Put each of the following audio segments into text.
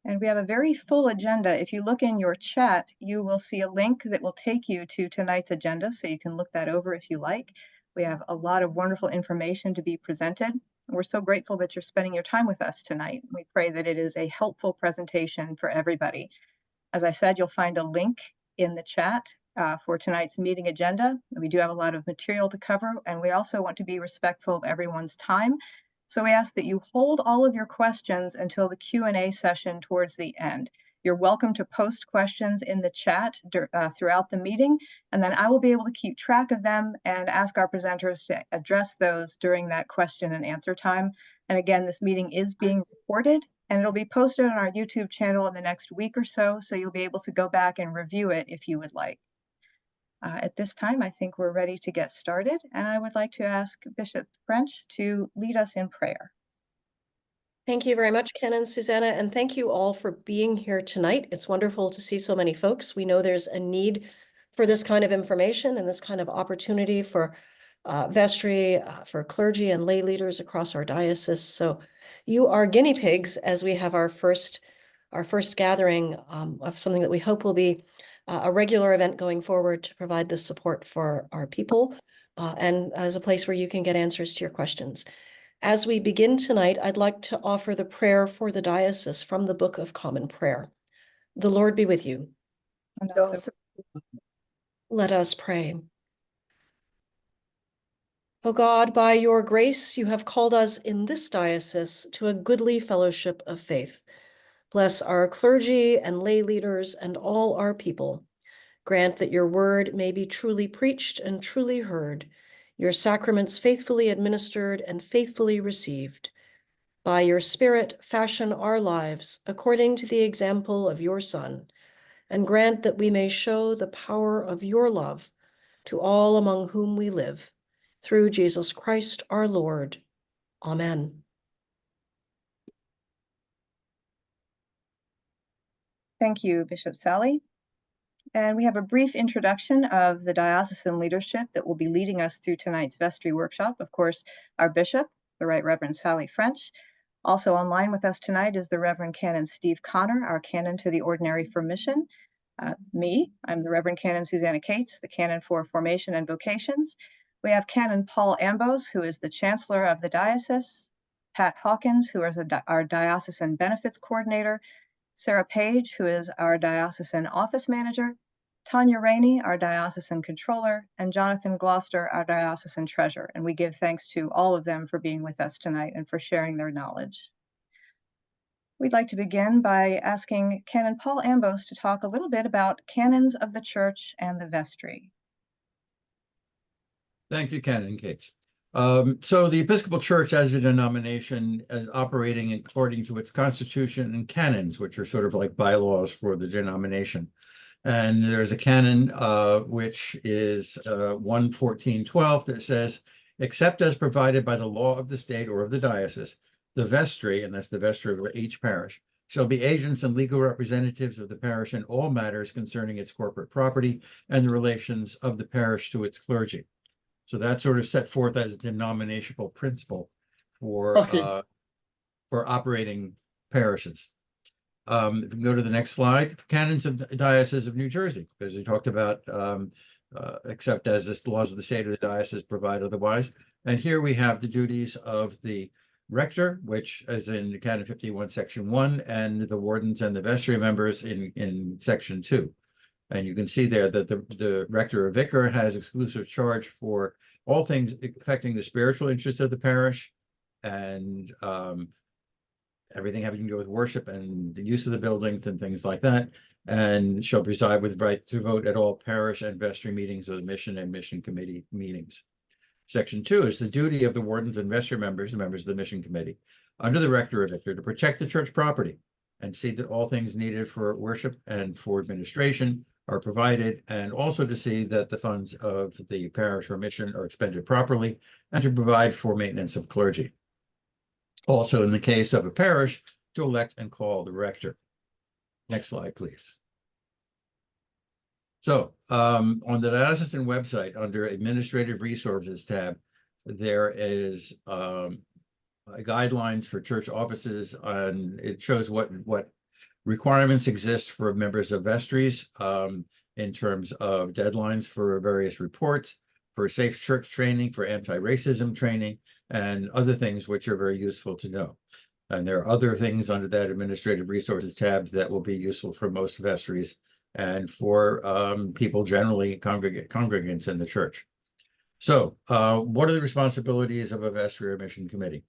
And we have a very full agenda. If you look in your chat, you will see a link that will take you to tonight's agenda, so you can look that over if you like. We have a lot of wonderful information to be presented. We're so grateful that you're spending your time with us tonight. We pray that it is a helpful presentation for everybody. As I said, you'll find a link in the chat for tonight's meeting agenda. We do have a lot of material to cover, and we also want to be respectful of everyone's time. So we ask that you hold all of your questions until the Q&A session towards the end. You're welcome to post questions in the chat throughout the meeting, and then I will be able to keep track of them and ask our presenters to address those during that question and answer time. And again, this meeting is being recorded, and it'll be posted on our YouTube channel in the next week or so, so you'll be able to go back and review it if you would like. At this time, I think we're ready to get started, and I would like to ask Bishop French to lead us in prayer. Thank you very much, Ken and Susanna, and thank you all for being here tonight. It's wonderful to see so many folks. We know there's a need for this kind of information and this kind of opportunity for vestry, for clergy and lay leaders across our diocese. So you are guinea pigs as we have our first gathering of something that we hope will be a regular event going forward to provide this support for our people and as a place where you can get answers to your questions. As we begin tonight, I'd like to offer the prayer for the diocese from the Book of Common Prayer. The Lord be with you. And also, let us pray. O God, by your grace, you have called us in this diocese to a goodly fellowship of faith. Bless our clergy and lay leaders and all our people. Grant that your word may be truly preached and truly heard, your sacraments faithfully administered and faithfully received. By your Spirit, fashion our lives according to the example of your Son, and grant that we may show the power of your love to all among whom we live. Through Jesus Christ our Lord. Amen. Thank you, Bishop Sally. And we have a brief introduction of the diocesan leadership that will be leading us through tonight's vestry workshop. Of course, our bishop, the Right Reverend Sally French. Also online with us tonight is the Reverend Canon Steve Connor, our canon to the Ordinary for Mission. I'm the Reverend Canon Susanna Cates, the canon for Formation and Vocations. We have Canon Paul Ambos, who is the Chancellor of the Diocese, Pat Hawkins, who is our Diocesan Benefits Coordinator, Sarah Page, who is our Diocesan Office Manager, Tanya Rainey, our Diocesan Controller, and Jonathan Gloucester, our Diocesan Treasurer. And we give thanks to all of them for being with us tonight and for sharing their knowledge. We'd like to begin by asking Canon Paul Ambos to talk a little bit about canons of the Church and the vestry. Thank you, Canon Cates. So the Episcopal Church as a denomination is operating according to its constitution and canons, which are sort of like bylaws for the denomination. And there's a canon which is 1:14:12 that says, except as provided by the law of the state or of the diocese, the vestry, and that's the vestry of each parish, shall be agents and legal representatives of the parish in all matters concerning its corporate property and the relations of the parish to its clergy. So that's sort of set forth as a denominational principle for operating parishes. If we can go to the next slide, canons of the Diocese of New Jersey, because we talked about except as the laws of the state or the diocese provide otherwise. And here we have the duties of the rector, which is in Canon 51, Section 1, and the wardens and the vestry members in Section 2. And you can see there that the rector or vicar has exclusive charge for all things affecting the spiritual interests of the parish and everything having to do with worship and the use of the buildings and things like that, and shall preside with right to vote at all parish and vestry meetings of the mission and mission committee meetings. Section 2 is the duty of the wardens and vestry members, the members of the mission committee, under the rector or vicar, to protect the church property and see that all things needed for worship and for administration are provided, and also to see that the funds of the parish or mission are expended properly and to provide for maintenance of clergy. Also, in the case of a parish, to elect and call the rector. Next slide, please. So on the diocesan website, under Administrative Resources tab, there is guidelines for church offices, and it shows what requirements exist for members of vestries in terms of deadlines for various reports, for safe church training, for anti-racism training, and other things which are very useful to know. And there are other things under that administrative resources tab that will be useful for most vestries and for people generally, congregants in the church. So what are the responsibilities of a vestry or mission committee?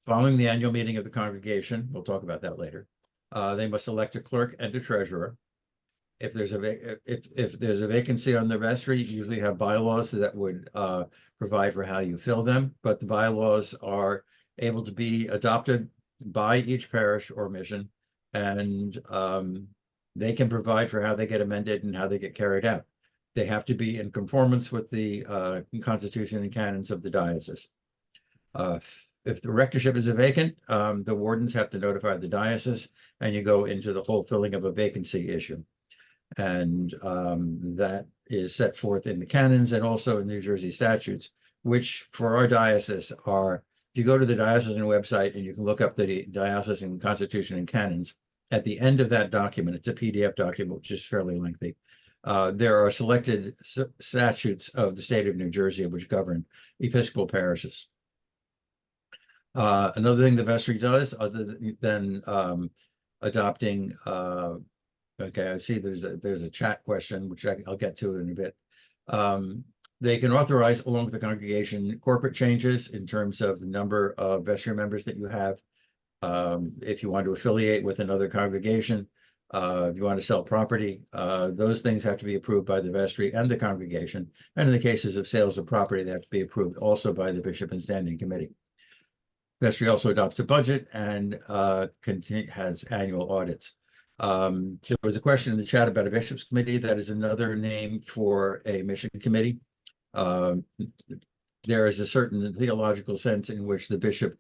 Following the annual meeting of the congregation, we'll talk about that later, they must elect a clerk and a treasurer. If there's a vacancy on the vestry, you usually have bylaws that would provide for how you fill them, but the bylaws are able to be adopted by each parish or mission, and they can provide for how they get amended and how they get carried out. They have to be in conformance with the constitution and canons of the diocese. If the rectorship is vacant, the wardens have to notify the diocese, and you go into the whole filling of a vacancy issue. And that is set forth in the canons and also in New Jersey statutes, which for our diocese are, if you go to the diocesan website and you can look up the diocesan constitution and canons, at the end of that document, it's a PDF document, which is fairly lengthy. There are selected statutes of the state of New Jersey which govern Episcopal parishes. Another thing the vestry does, other than adopting, okay, I see there's a chat question, which I'll get to in a bit. They can authorize, along with the congregation, corporate changes in terms of the number of vestry members that you have. If you want to affiliate with another congregation, if you want to sell property, those things have to be approved by the vestry and the congregation. And in the cases of sales of property, they have to be approved also by the bishop and standing committee. Vestry also adopts a budget and has annual audits. There was a question in the chat about a bishop's committee. That is another name for a mission committee. There is a certain theological sense in which the bishop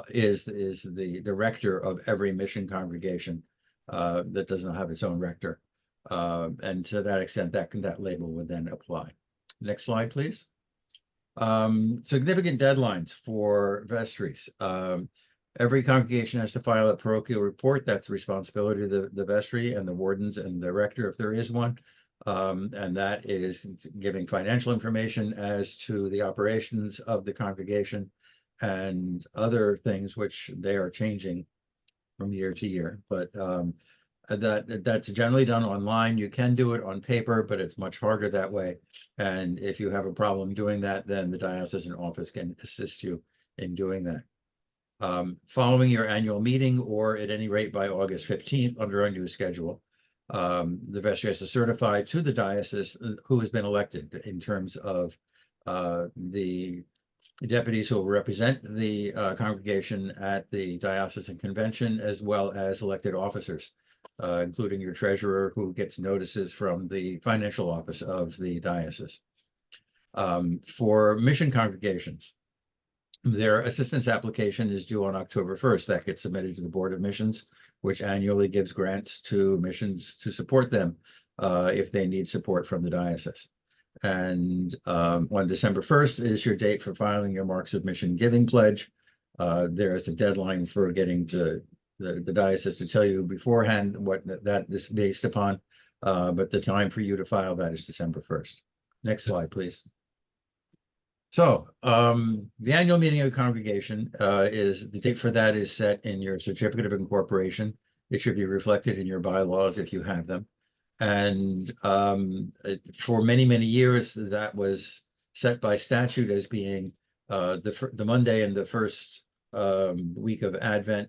is the rector of every mission congregation that does not have its own rector. And to that extent, that label would then apply. Next slide, please. Significant deadlines for vestries. Every congregation has to file a parochial report. That's the responsibility of the vestry and the wardens and the rector, if there is one. And that is giving financial information as to the operations of the congregation and other things which they are changing from year to year. But that's generally done online. You can do it on paper, but it's much harder that way. And if you have a problem doing that, then the diocesan office can assist you in doing that. Following your annual meeting, or at any rate by August 15th under our new schedule, the vestry has to certify to the diocese who has been elected in terms of the deputies who will represent the congregation at the diocesan convention, as well as elected officers, including your treasurer, who gets notices from the financial office of the diocese. For mission congregations, their assistance application is due on October 1st. That gets submitted to the Board of Missions, which annually gives grants to missions to support them if they need support from the diocese. And on December 1st is your date for filing your Marks of Mission Giving Pledge. There is a deadline for getting the diocese to tell you beforehand what that is based upon, but the time for you to file that is December 1st. Next slide, please. So the annual meeting of the congregation is the date for that is set in your certificate of incorporation. It should be reflected in your bylaws if you have them. And for many, many years, that was set by statute as being the Monday in the first week of Advent.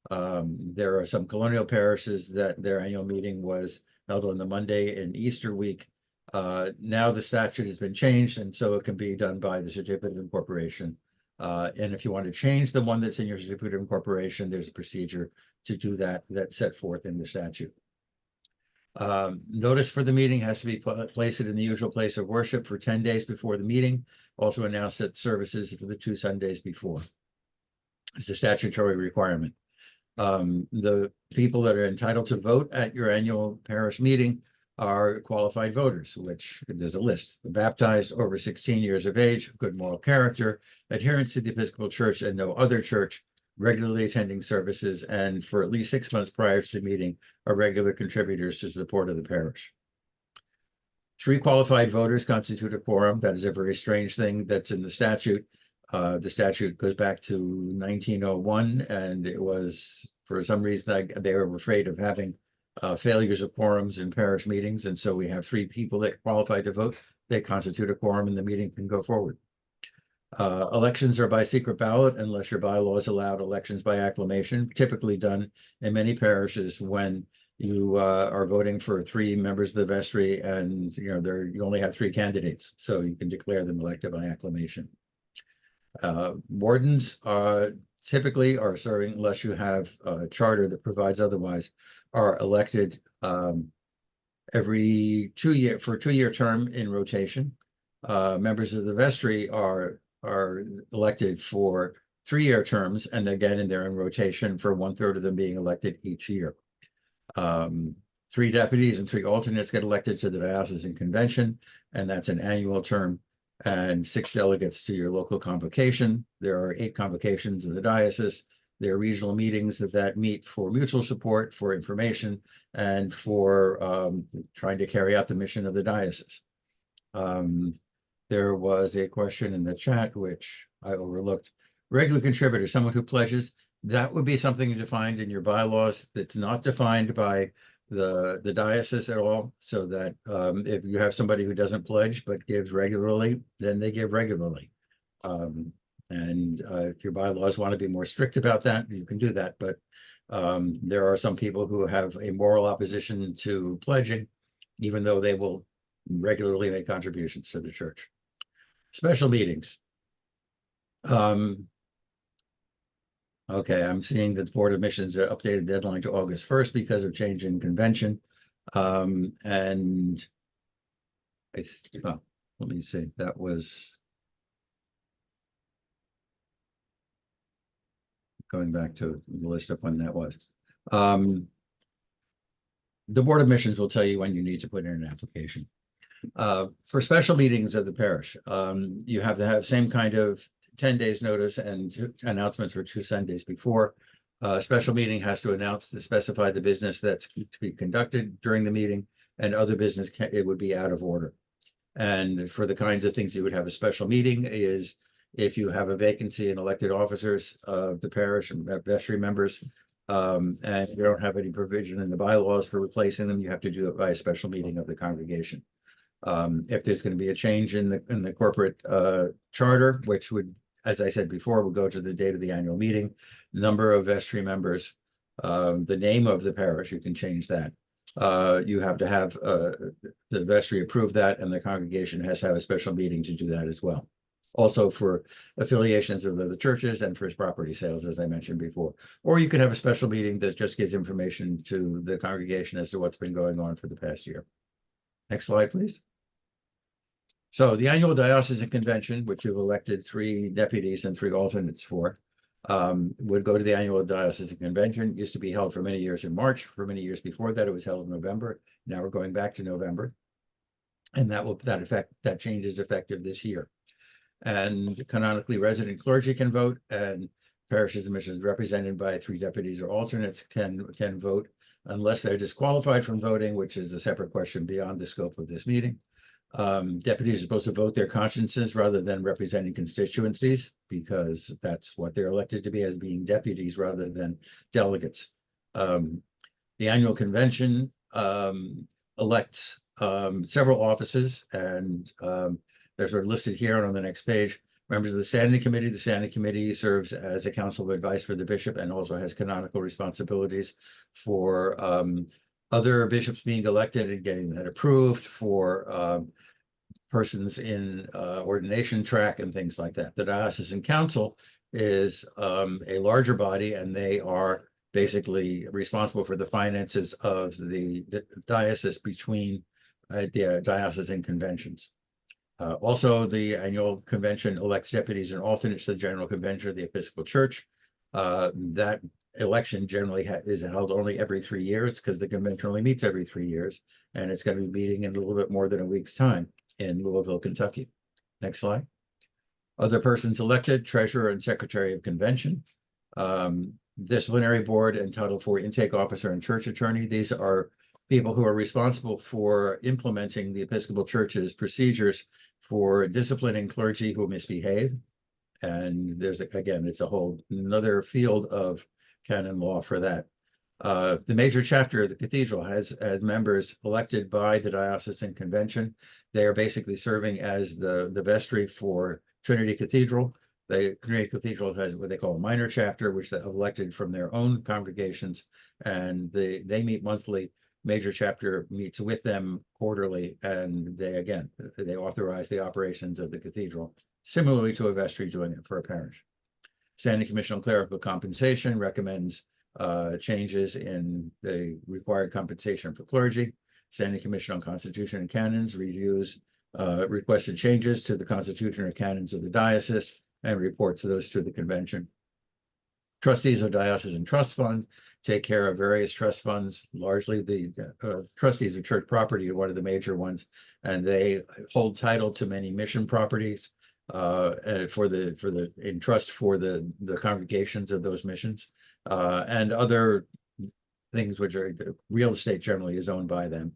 There are some colonial parishes that their annual meeting was held on the Monday in Easter week. Now the statute has been changed, and so it can be done by the certificate of incorporation. And if you want to change the one that's in your certificate of incorporation, there's a procedure to do that that's set forth in the statute. Notice for the meeting has to be placed in the usual place of worship for 10 days before the meeting. Also announce that services for the 2 Sundays before. It's a statutory requirement. The people that are entitled to vote at your annual parish meeting are qualified voters, which there's a list. The baptized, over 16 years of age, good moral character, adherence to the Episcopal Church and no other church, regularly attending services, and for at least 6 months prior to the meeting are regular contributors to the support of the parish. 3 qualified voters constitute a quorum. That is a very strange thing that's in the statute. The statute goes back to 1901, and it was, for some reason, they were afraid of having failures of quorums in parish meetings, and so we have 3 people that qualify to vote. They constitute a quorum, and the meeting can go forward. Elections are by secret ballot unless your bylaws allowed elections by acclamation, typically done in many parishes when you are voting for 3 members of the vestry, and you only have 3 candidates, so you can declare them elected by acclamation. Wardens typically are serving, unless you have a charter that provides otherwise, are elected every 2 year for a 2-year term in rotation. Members of the vestry are elected for 3-year terms, and again, they're in rotation for 1/3 of them being elected each year. 3 deputies and 3 alternates get elected to the diocesan convention, and that's an annual term, and 6 delegates to your local convocation. There are 8 convocations in the diocese. There are regional meetings that meet for mutual support, for information, and for trying to carry out the mission of the diocese. There was a question in the chat, which I overlooked. Regular contributor, someone who pledges, that would be something defined in your bylaws that's not defined by the diocese at all, so that if you have somebody who doesn't pledge but gives regularly, then they give regularly. If your bylaws want to be more strict about that, you can do that. But there are some people who have a moral opposition to pledging, even though they will regularly make contributions to the church. Special meetings. Okay, I'm seeing that the Board of Missions updated deadline to August 1st because of change in convention. And let me see, that was going back to the list of when that was. The Board of Missions will tell you when you need to put in an application. For special meetings of the parish, you have to have same kind of 10 days notice and announcements for 2 Sundays before. A special meeting has to announce to specify the business that's to be conducted during the meeting, and other business it would be out of order. And for the kinds of things you would have a special meeting is if you have a vacancy in elected officers of the parish and vestry members, and you don't have any provision in the bylaws for replacing them, you have to do it by a special meeting of the congregation. If there's going to be a change in the corporate charter, which would, as I said before, will go to the date of the annual meeting, number of vestry members, the name of the parish, you can change that. You have to have the vestry approve that, and the congregation has to have a special meeting to do that as well. Also for affiliations of the churches and for property sales, as I mentioned before. Or you can have a special meeting that just gives information to the congregation as to what's been going on for the past year. Next slide, please. So the annual diocesan convention, which you've elected 3 deputies and 3 alternates for, would go to the annual diocesan convention. It used to be held for many years in March. For many years before that, it was held in November. Now we're going back to November, and that change is effective this year. And canonically resident clergy can vote, and parishes and missions represented by 3 deputies or alternates can vote unless they're disqualified from voting, which is a separate question beyond the scope of this meeting. Deputies are supposed to vote their consciences rather than representing constituencies, because that's what they're elected to be, as being deputies rather than delegates. The annual convention elects several offices, and they're sort of listed here on the next page. Members of the Standing Committee. The Standing Committee serves as a council of advice for the bishop and also has canonical responsibilities for other bishops being elected and getting that approved, for persons in ordination track and things like that. The Diocesan Council is a larger body, and they are basically responsible for the finances of the diocese between the diocesan conventions. Also, the annual convention elects deputies and alternates to the General Convention of the Episcopal Church. That election generally is held only every 3 years because the convention only meets every 3 years, and it's going to be meeting in a little bit more than a week's time in Louisville, Kentucky. Next slide. Other persons elected: treasurer and secretary of convention, disciplinary board, and Title IV intake officer and church attorney. These are people who are responsible for implementing the Episcopal Church's procedures for disciplining clergy who misbehave. And there's, again, it's a whole another field of canon law for that. The major chapter of the cathedral has members elected by the diocesan convention. They are basically serving as the vestry for Trinity Cathedral. The Trinity Cathedral has what they call a minor chapter, which they elected from their own congregations, and they meet monthly. Major chapter meets with them quarterly, and they authorize the operations of the cathedral, similarly to a vestry doing it for a parish. Standing Commission on Clerical Compensation recommends changes in the required compensation for clergy. Standing Commission on Constitution and Canons reviews requested changes to the Constitution or canons of the diocese and reports those to the convention. Trustees of Diocesan Trust Fund take care of various trust funds. Largely, the trustees of church property are one of the major ones, and they hold title to many mission properties in trust for the congregations of those missions, and other things which are real estate generally is owned by them.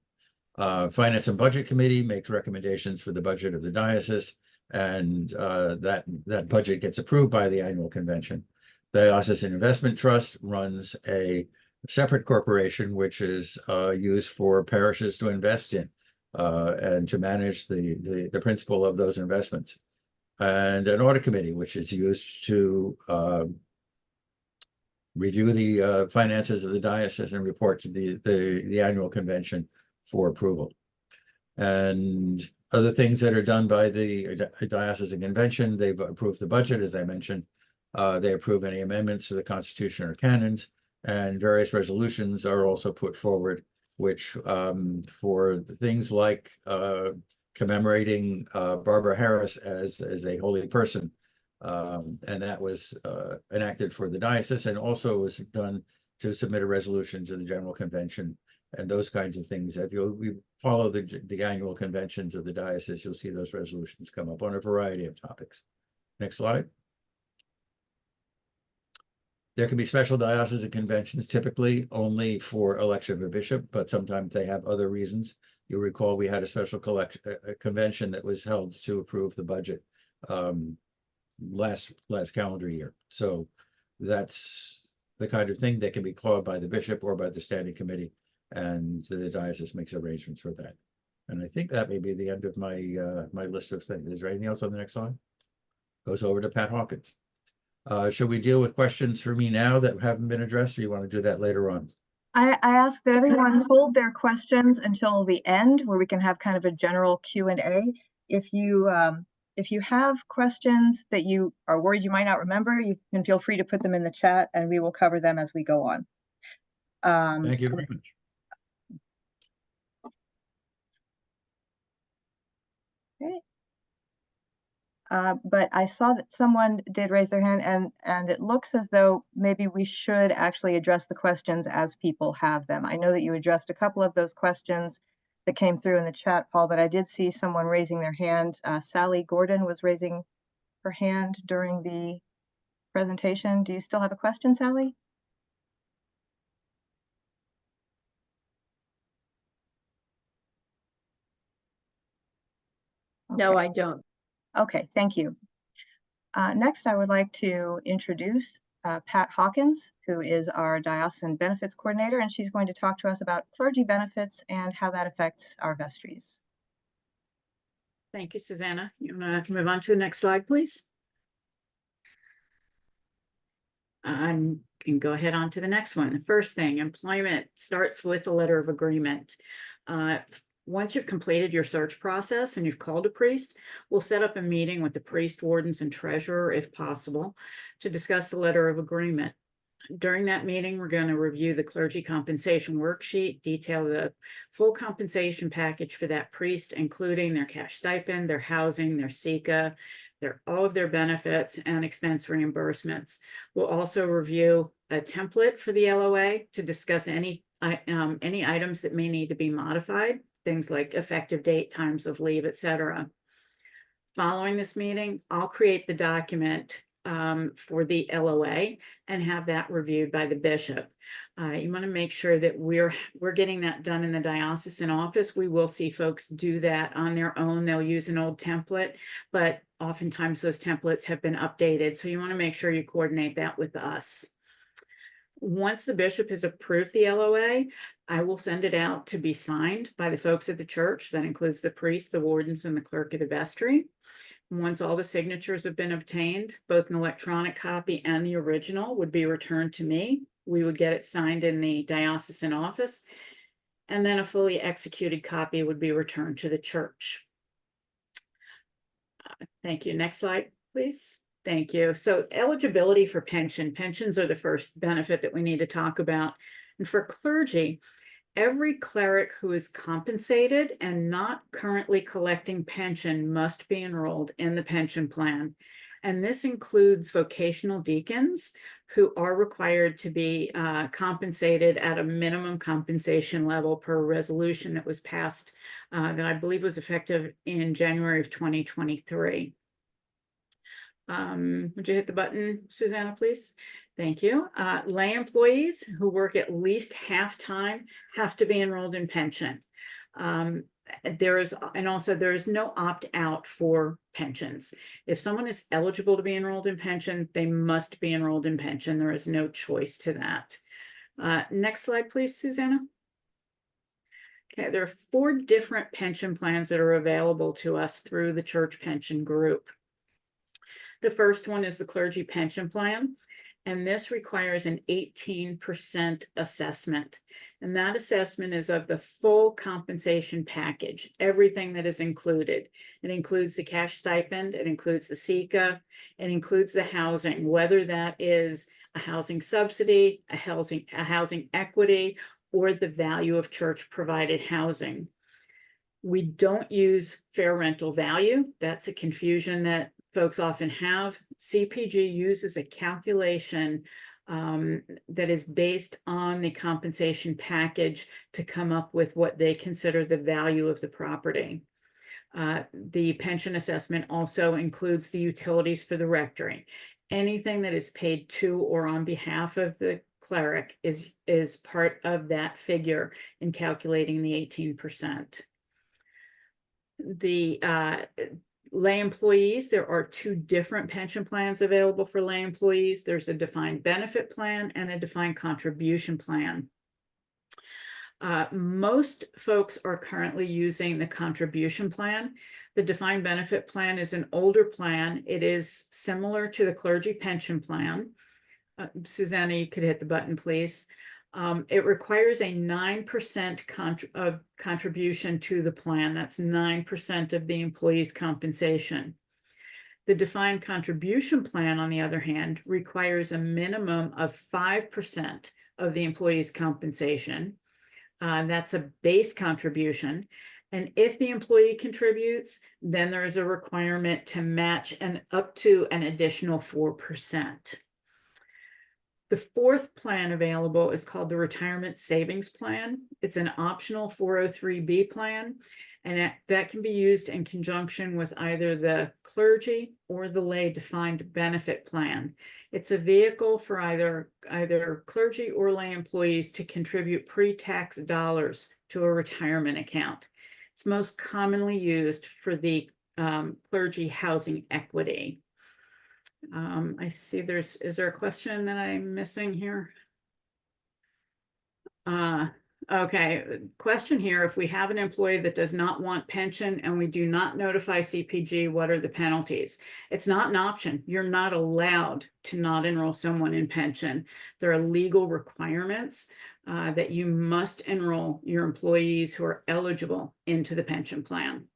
Finance and Budget Committee makes recommendations for the budget of the diocese, and that budget gets approved by the annual convention. The Diocesan Investment Trust runs a separate corporation which is used for parishes to invest in and to manage the principal of those investments. And an audit committee, which is used to review the finances of the diocese and report to the annual convention for approval. And other things that are done by the diocesan convention: they've approved the budget, as I mentioned. They approve any amendments to the Constitution or canons, and various resolutions are also put forward, which for things like commemorating Barbara Harris as a holy person, and that was enacted for the diocese, and also was done to submit a resolution to the General Convention, and those kinds of things. If you follow the annual conventions of the diocese, you'll see those resolutions come up on a variety of topics. Next slide. There can be special diocesan conventions, typically only for election of a bishop, but sometimes they have other reasons. You'll recall we had a special convention that was held to approve the budget last calendar year. So that's the kind of thing that can be called by the bishop or by the standing committee, and the diocese makes arrangements for that. And I think that may be the end of my my list of things. Is there anything else on the next slide? Goes over to Pat Hawkins. Should we deal with questions for me now that haven't been addressed, or you want to do that later on? I ask that everyone hold their questions until the end, where we can have kind of a general Q&A. If you have questions that you are worried you might not remember, you can feel free to put them in the chat, and we will cover them as we go on. Thank you very much. Okay. But I saw that someone did raise their hand, and it looks as though maybe we should actually address the questions as people have them. I know that you addressed a couple of those questions that came through in the chat, Paul, but I did see someone raising their hand. Sally Gordon was raising her hand during the presentation. Do you still have a question, Sally? No, Okay. I don't. Okay, thank you. Next, I would like to introduce Pat Hawkins, who is our Diocesan Benefits Coordinator, and she's going to talk to us about clergy benefits and how that affects our vestries. Thank you, Susanna. You want to move on to the next slide, please? I can go ahead on to the next one. The first thing, employment starts with a letter of agreement. Once you've completed your search process and you've called a priest, we'll set up a meeting with the priest, wardens, and treasurer, if possible, to discuss the letter of agreement. During that meeting, we're going to review the clergy compensation worksheet, detail the full compensation package for that priest, including their cash stipend, their housing, their SECA, all of their benefits and expense reimbursements. We'll also review a template for the LOA to discuss any items that may need to be modified, things like effective date, times of leave, etc. Following this meeting, I'll create the document for the LOA and have that reviewed by the bishop. You want to make sure that we're getting that done in the diocesan office. We will see folks do that on their own. They'll use an old template, but oftentimes those templates have been updated. So you want to make sure you coordinate that with us. Once the bishop has approved the LOA, I will send it out to be signed by the folks at the church. That includes the priest, the wardens, and the clerk of the vestry. Once all the signatures have been obtained, both an electronic copy and the original would be returned to me. We would get it signed in the diocesan office, and then a fully executed copy would be returned to the church. Thank you. Next slide, please. Thank you. So eligibility for pension. Pensions are the first benefit that we need to talk about. And for clergy, every cleric who is compensated and not currently collecting pension must be enrolled in the pension plan. And this includes vocational deacons who are required to be compensated at a minimum compensation level per resolution that was passed that I believe was effective in January of 2023. Would you hit the button, Susanna, please? Thank you. Lay employees who work at least half-time have to be enrolled in pension. There is no opt-out for pensions. If someone is eligible to be enrolled in pension, they must be enrolled in pension. There is no choice to that. Next slide, please, Susanna. Okay, there are 4 different pension plans that are available to us through the church pension group. The first one is the clergy pension plan, and this requires an 18% assessment. And that assessment is of the full compensation package, everything that is included. It includes the cash stipend, it includes the SECA, it includes the housing, whether that is a housing subsidy, a housing equity, or the value of church provided housing. We don't use fair rental value. That's a confusion that folks often have. CPG uses a calculation that is based on the compensation package to come up with what they consider the value of the property. The pension assessment also includes the utilities for the rectory. Anything that is paid to or on behalf of the cleric is part of that figure in calculating the 18%. The lay employees, there are 2 different pension plans available for lay employees. There's a defined benefit plan and a defined contribution plan. Most folks are currently using the contribution plan. The defined benefit plan is an older plan. It is similar to the clergy pension plan. Susanna, you could hit the button, please. It requires a 9% contribution to the plan. That's 9% of the employee's compensation. The defined contribution plan, on the other hand, requires a minimum of 5% of the employee's compensation. That's a base contribution. And if the employee contributes, then there is a requirement to match up to an additional 4%. The 4th plan available is called the Retirement Savings Plan. It's an optional 403(b) plan, and that can be used in conjunction with either the clergy or the lay defined benefit plan. It's a vehicle for either clergy or lay employees to contribute pre-tax dollars to a retirement account. It's most commonly used for the clergy housing equity. I see is there a question that I'm missing here? Okay, question here. If we have an employee that does not want pension and we do not notify CPG, what are the penalties? It's not an option. You're not allowed to not enroll someone in pension. There are legal requirements that you must enroll your employees who are eligible into the pension plan.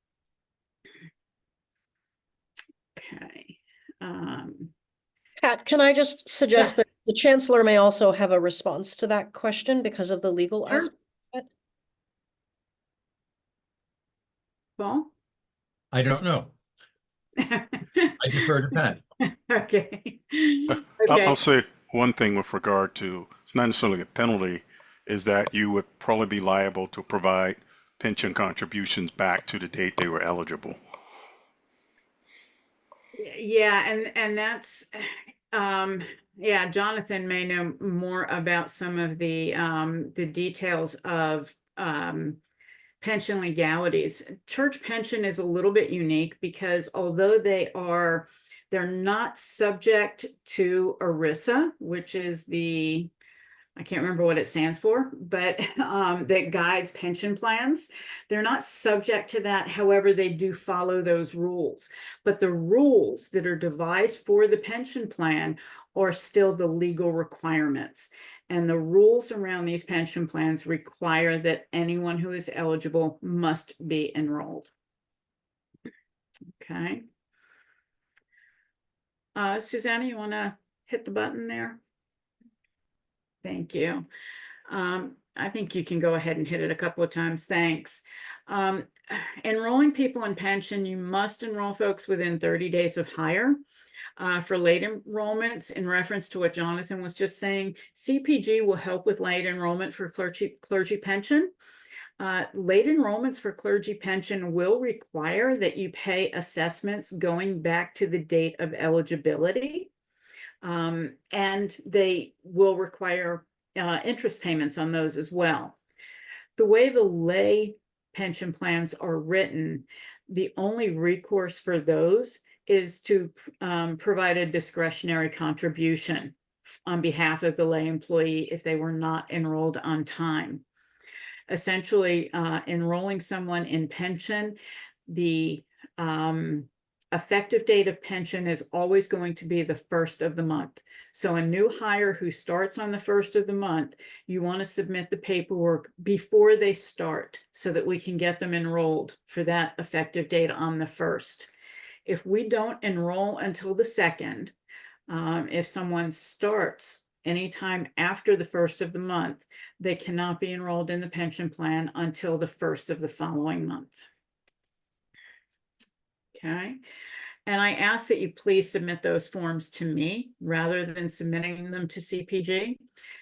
Okay. Pat, can I just suggest that The chancellor may also have a response to that question because of the legal Sure. aspect of it. Paul? I don't know. I defer to Pat. Okay. I'll Okay. say one thing with regard to, it's not necessarily a penalty, is that you would probably be liable to provide pension contributions back to the date they were eligible. Yeah, and that's yeah, Jonathan may know more about some of the details of pension legalities. Church pension is a little bit unique because although they're not subject to ERISA, which is the, I can't remember what it stands for, but that guides pension plans. They're not subject to that. However, they do follow those rules. But the rules that are devised for the pension plan are still the legal requirements. And the rules around these pension plans require that anyone who is eligible must be enrolled. Okay. Susanna, you want to hit the button there? Thank you. I think you can go ahead and hit it a couple of times. Thanks. Enrolling people in pension, you must enroll folks within 30 days of hire. For late enrollments, in reference to what Jonathan was just saying, CPG will help with late enrollment for clergy pension. Late enrollments for clergy pension will require that you pay assessments going back to the date of eligibility. And they will require interest payments on those as well. The way the lay pension plans are written, the only recourse for those is to provide a discretionary contribution on behalf of the lay employee if they were not enrolled on time. Essentially, enrolling someone in pension, the effective date of pension is always going to be the first of the month. So a new hire who starts on the first of the month, you want to submit the paperwork before they start so that we can get them enrolled for that effective date on the first. If we don't enroll until the second, if someone starts anytime after the first of the month, they cannot be enrolled in the pension plan until the first of the following month. Okay. And I ask that you please submit those forms to me rather than submitting them to CPG. And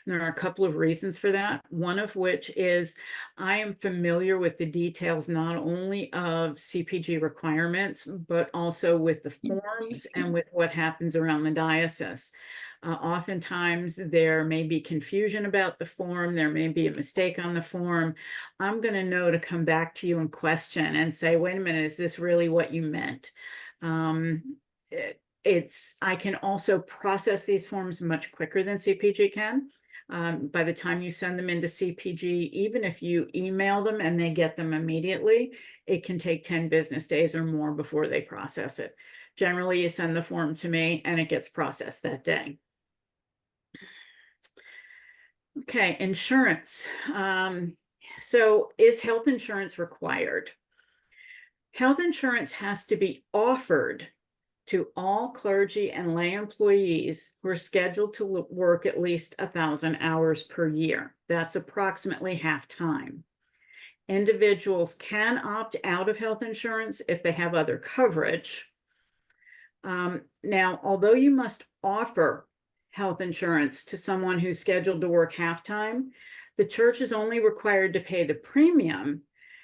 there are a couple of reasons for that. One of which is I am familiar with the details not only of CPG requirements, but also with the forms and with what happens around the diocese. Oftentimes there may be confusion about the form. There may be a mistake on the form. I'm going to know to come back to you and question and say, wait a minute, is this really what you meant? I can also process these forms much quicker than CPG can. By the time you send them into CPG, even if you email them and they get them immediately, it can take 10 business days or more before they process it. Generally, you send the form to me and it gets processed that day. Okay, insurance. So is health insurance required? Health insurance has to be offered to all clergy and lay employees who are scheduled to work at least 1,000 hours per year. That's approximately half time. Individuals can opt out of health insurance if they have other coverage. Now, although you must offer health insurance to someone who's scheduled to work half-time, the church is only required to pay the premium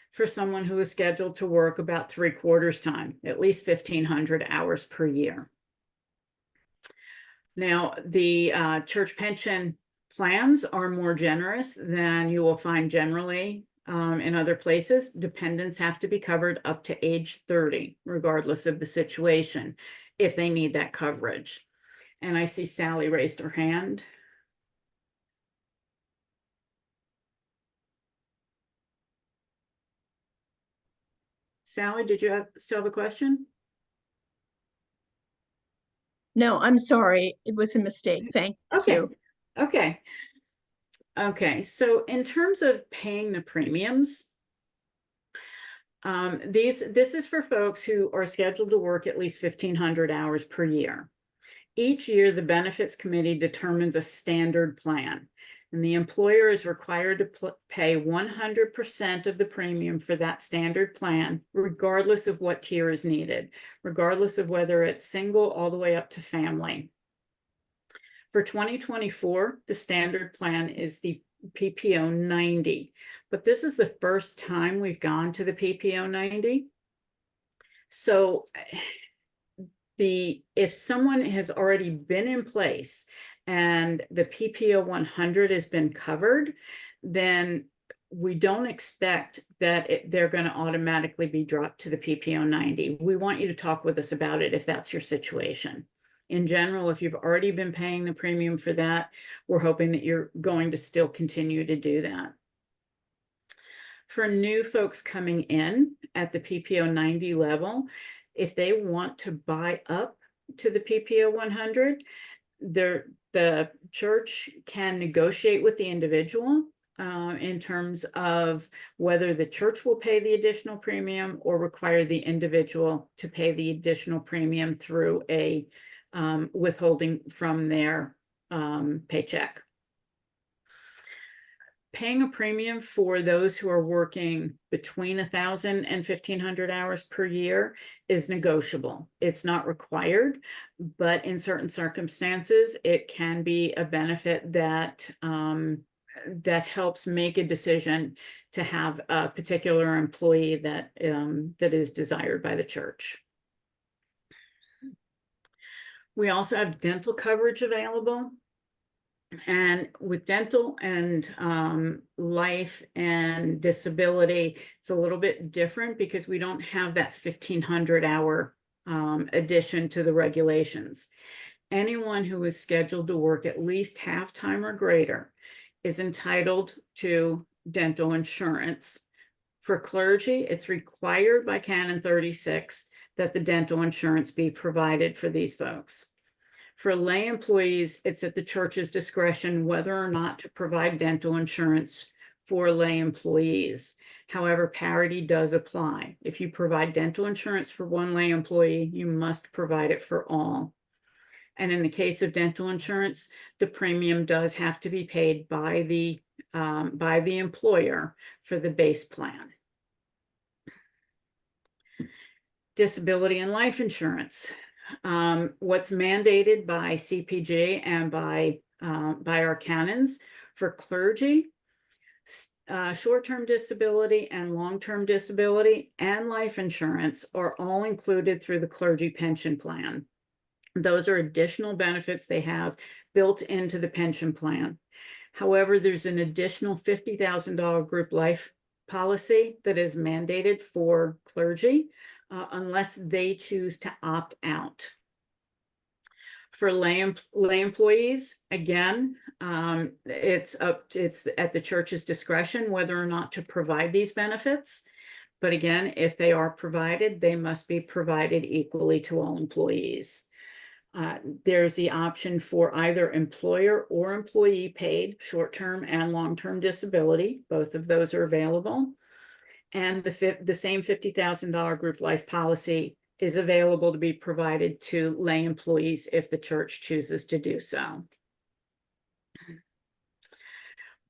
for someone who is scheduled to work about 3/4 time, at least 1,500 hours per year. Now, the church pension plans are more generous than you will find generally in other places. Dependents have to be covered up to age 30, regardless of the situation, if they need that coverage. And I see Sally raised her hand. Sally, did you still have a question? No, I'm sorry. It was a mistake. Thank you. Okay. So in terms of paying the premiums, this is for folks who are scheduled to work at least 1,500 hours per year. Each year, the benefits committee determines a standard plan, and the employer is required to pay 100% of the premium for that standard plan, regardless of what tier is needed, regardless of whether it's single all the way up to family. For 2024, the standard plan is the PPO 90, but this is the first time we've gone to the PPO 90. So if someone has already been in place and the PPO 100 has been covered, then we don't expect that they're going to automatically be dropped to the PPO 90. We want you to talk with us about it if that's your situation. In general, if you've already been paying the premium for that, we're hoping that you're going to still continue to do that. For new folks coming in at the PPO 90 level, if they want to buy up to the PPO 100, the church can negotiate with the individual in terms of whether the church will pay the additional premium or require the individual to pay the additional premium through a withholding from their paycheck. Paying a premium for those who are working between 1,000 and 1,500 hours per year is negotiable. It's not required, but in certain circumstances, it can be a benefit that that helps make a decision to have a particular employee that that is desired by the church. We also have dental coverage available. And with dental and life and disability, it's a little bit different because we don't have that 1,500 hour addition to the regulations. Anyone who is scheduled to work at least half-time or greater is entitled to dental insurance. For clergy, it's required by Canon 36 that the dental insurance be provided for these folks. For lay employees, it's at the church's discretion whether or not to provide dental insurance for lay employees. However, parity does apply. If you provide dental insurance for one lay employee, you must provide it for all. And in the case of dental insurance, the premium does have to be paid by the employer for the base plan. Disability and life insurance. What's mandated by CPG and by our canons for clergy, short-term disability and long-term disability and life insurance are all included through the clergy pension plan. Those are additional benefits they have built into the pension plan. However, there's an additional $50,000 group life policy that is mandated for clergy unless they choose to opt out. For lay employees, again, it's at the church's discretion whether or not to provide these benefits. But again, if they are provided, they must be provided equally to all employees. There's the option for either employer or employee paid short-term and long-term disability. Both of those are available. And the same $50,000 group life policy is available to be provided to lay employees if the church chooses to do so.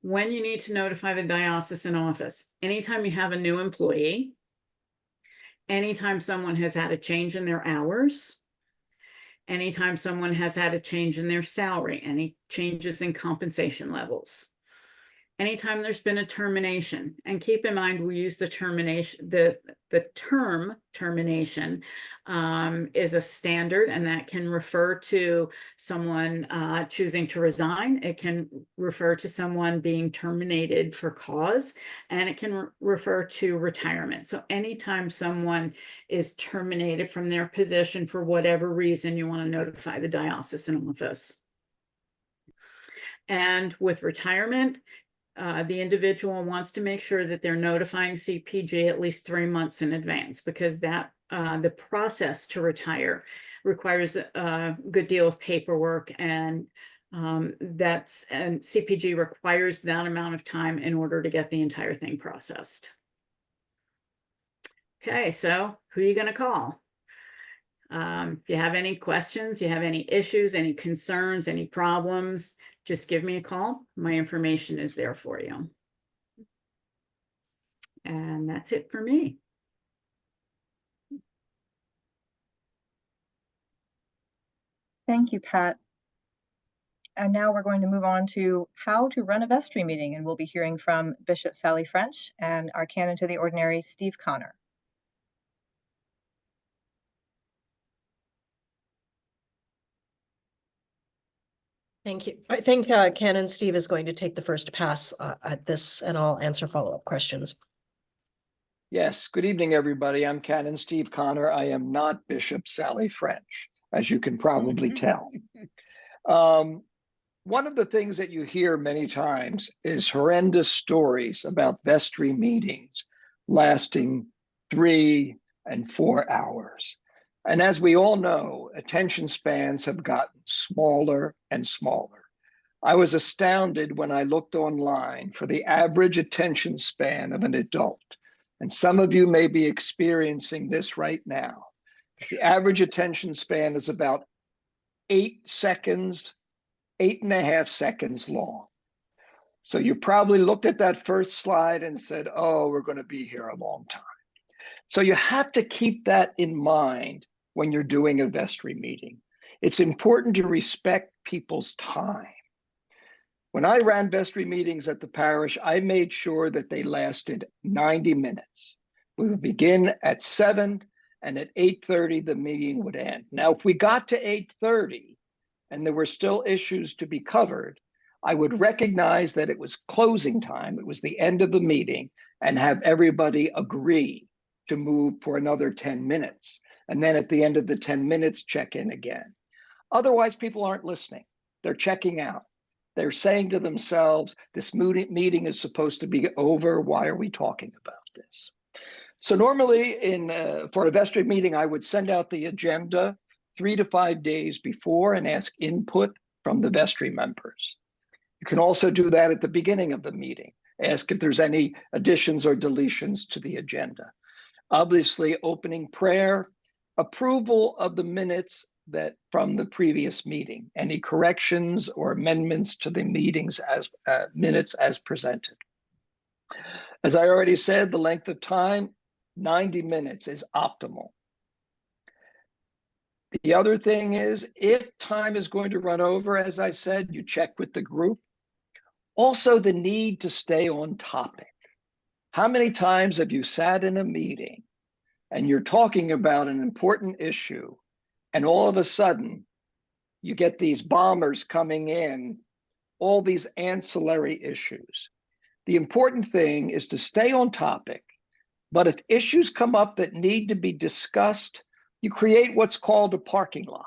When you need to notify the diocesan office, anytime you have a new employee, anytime someone has had a change in their hours, anytime someone has had a change in their salary, any changes in compensation levels, anytime there's been a termination. And keep in mind, we use the termination, the term termination is a standard, and that can refer to someone choosing to resign. It can refer to someone being terminated for cause, and it can refer to retirement. So anytime someone is terminated from their position for whatever reason, you want to notify the diocesan office. And with retirement, the individual wants to make sure that they're notifying CPG at least 3 months in advance, because that the process to retire requires a good deal of paperwork, and CPG requires that amount of time in order to get the entire thing processed. Okay, so who are you going to call? If you have any questions, you have any issues, any concerns, any problems, just give me a call. My information is there for you. And that's it for me. Thank you, Pat. And now we're going to move on to how to run a vestry meeting, and we'll be hearing from Bishop Sally French and our canon to the ordinary, Steve Connor. Thank you. I think Canon Steve is going to take the first pass at this, and I'll answer follow-up questions. Yes, good evening, everybody. I'm Canon Steve Connor. I am not Bishop Sally French, as you can probably tell. One of the things that you hear many times is horrendous stories about vestry meetings lasting 3 and 4 hours. And as we all know, attention spans have gotten smaller and smaller. I was astounded when I looked online for the average attention span of an adult. And some of you may be experiencing this right now. The average attention span is about 8 seconds, 8.5 seconds long. So you probably looked at that first slide and said, oh, we're going to be here a long time. So you have to keep that in mind when you're doing a vestry meeting. It's important to respect people's time. When I ran vestry meetings at the parish, I made sure that they lasted 90 minutes. We would begin at 7, and at 8:30, the meeting would end. Now, if we got to 8:30 and there were still issues to be covered, I would recognize that it was closing time, it was the end of the meeting, and have everybody agree to move for another 10 minutes. And then at the end of the 10 minutes, check in again. Otherwise, people aren't listening. They're checking out. They're saying to themselves, this meeting is supposed to be over. Why are we talking about this? So normally for a vestry meeting, I would send out the agenda 3 to 5 days before and ask input from the vestry members. You can also do that at the beginning of the meeting. Ask if there's any additions or deletions to the agenda. Obviously, opening prayer, approval of the minutes that from the previous meeting, any corrections or amendments to the meetings as minutes as presented. As I already said, the length of time, 90 minutes is optimal. The other thing is, if time is going to run over, as I said, you check with the group. Also, the need to stay on topic. How many times have you sat in a meeting and you're talking about an important issue, and all of a sudden you get these bombers coming in, all these ancillary issues? The important thing is to stay on topic, but if issues come up that need to be discussed, you create what's called a parking lot,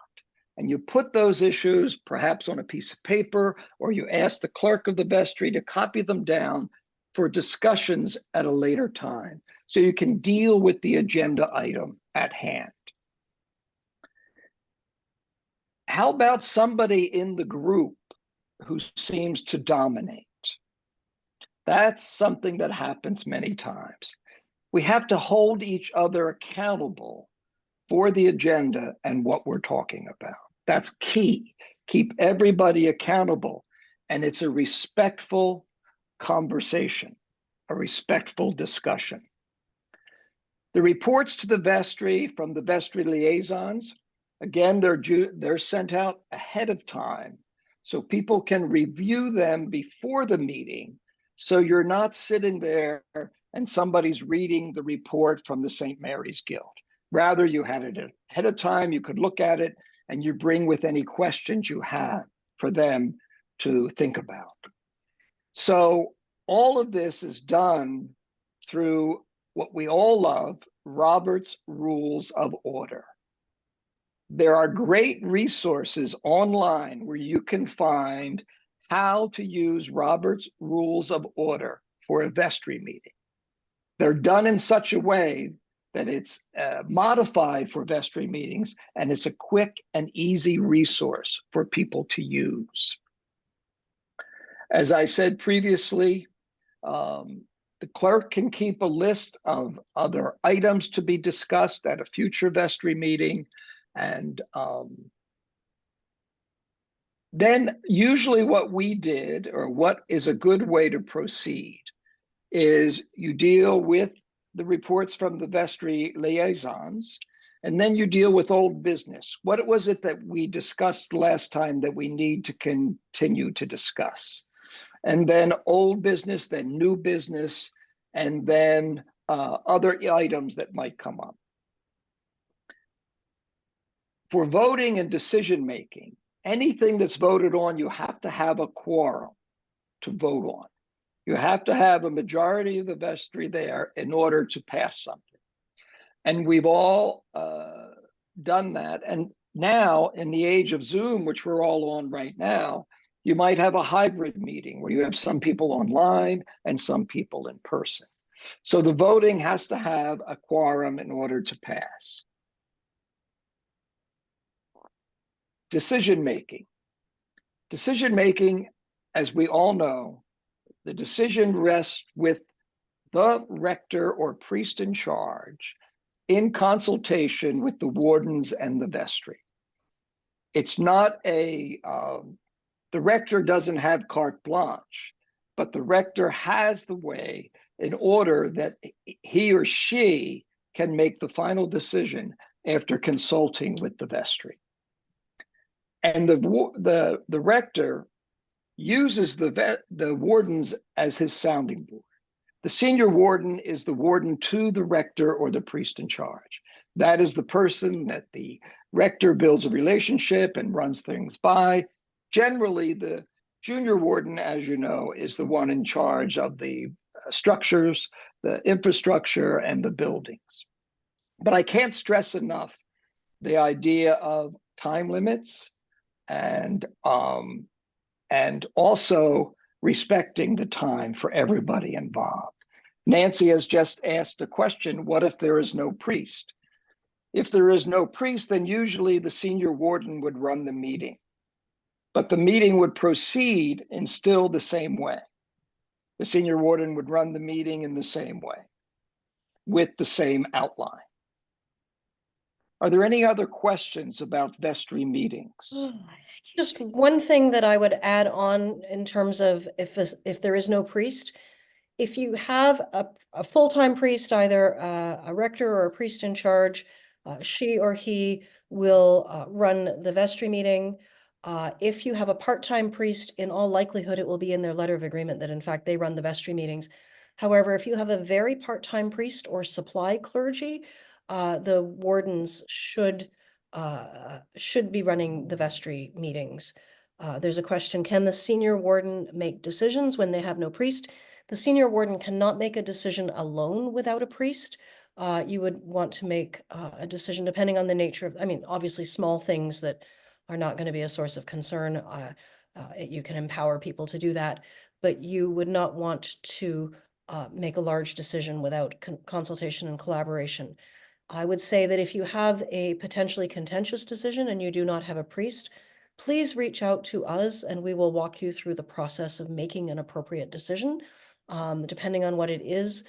and you put those issues perhaps on a piece of paper, or you ask the clerk of the vestry to copy them down for discussions at a later time, so you can deal with the agenda item at hand. How about somebody in the group who seems to dominate? That's something that happens many times. We have to hold each other accountable for the agenda and what we're talking about. That's key. Keep everybody accountable. And it's a respectful conversation, a respectful discussion. The reports to the vestry from the vestry liaisons, again, they're sent out ahead of time so people can review them before the meeting, so you're not sitting there and somebody's reading the report from the St. Mary's Guild. Rather, you had it ahead of time, you could look at it, and you bring with any questions you have for them to think about. So all of this is done through what we all love, Robert's Rules of Order. There are great resources online where you can find how to use Robert's Rules of Order for a vestry meeting. They're done in such a way that it's modified for vestry meetings, and it's a quick and easy resource for people to use. As I said previously, the clerk can keep a list of other items to be discussed at a future vestry meeting. And then usually what we did, or what is a good way to proceed, is you deal with the reports from the Vestry liaisons, and then you deal with old business. What was it that we discussed last time that we need to continue to discuss? And then old business, then new business, and then other items that might come up. For voting and decision making, anything that's voted on, you have to have a quorum to vote on. You have to have a majority of the vestry there in order to pass something. And we've all done that. And now, in the age of Zoom, which we're all on right now, you might have a hybrid meeting where you have some people online and some people in person. So the voting has to have a quorum in order to pass. Decision making. Decision making, as we all know, the decision rests with the rector or priest in charge in consultation with the wardens and the vestry. It's not the rector doesn't have carte blanche, but the rector has the way in order that he or she can make the final decision after consulting with the vestry. And the rector uses the wardens as his sounding board. The senior warden is the warden to the rector or the priest in charge. That is the person that the rector builds a relationship and runs things by. Generally, the junior warden, as you know, is the one in charge of the structures, the infrastructure, and the buildings. But I can't stress enough the idea of time limits and also respecting the time for everybody involved. Nancy has just asked a question, what if there is no priest? If there is no priest, then usually the senior warden would run the meeting, but the meeting would proceed in still the same way. The senior warden would run the meeting in the same way, with the same outline. Are there any other questions about vestry meetings? Just one thing that I would add on in terms of if there is no priest, if you have a full-time priest, either a rector or a priest in charge, she or he will run the vestry meeting. If you have a part-time priest, in all likelihood, it will be in their letter of agreement that in fact they run the vestry meetings. However, if you have a very part-time priest or supply clergy, the wardens should be running the vestry meetings. There's a question, can the senior warden make decisions when they have no priest? The senior warden cannot make a decision alone without a priest. You would want to make a decision depending on the nature of, I mean, obviously small things that are not going to be a source of concern. You can empower people to do that, but you would not want to make a large decision without consultation and collaboration. I would say that if you have a potentially contentious decision and you do not have a priest, please reach out to us and we will walk you through the process of making an appropriate decision. Depending on what it is,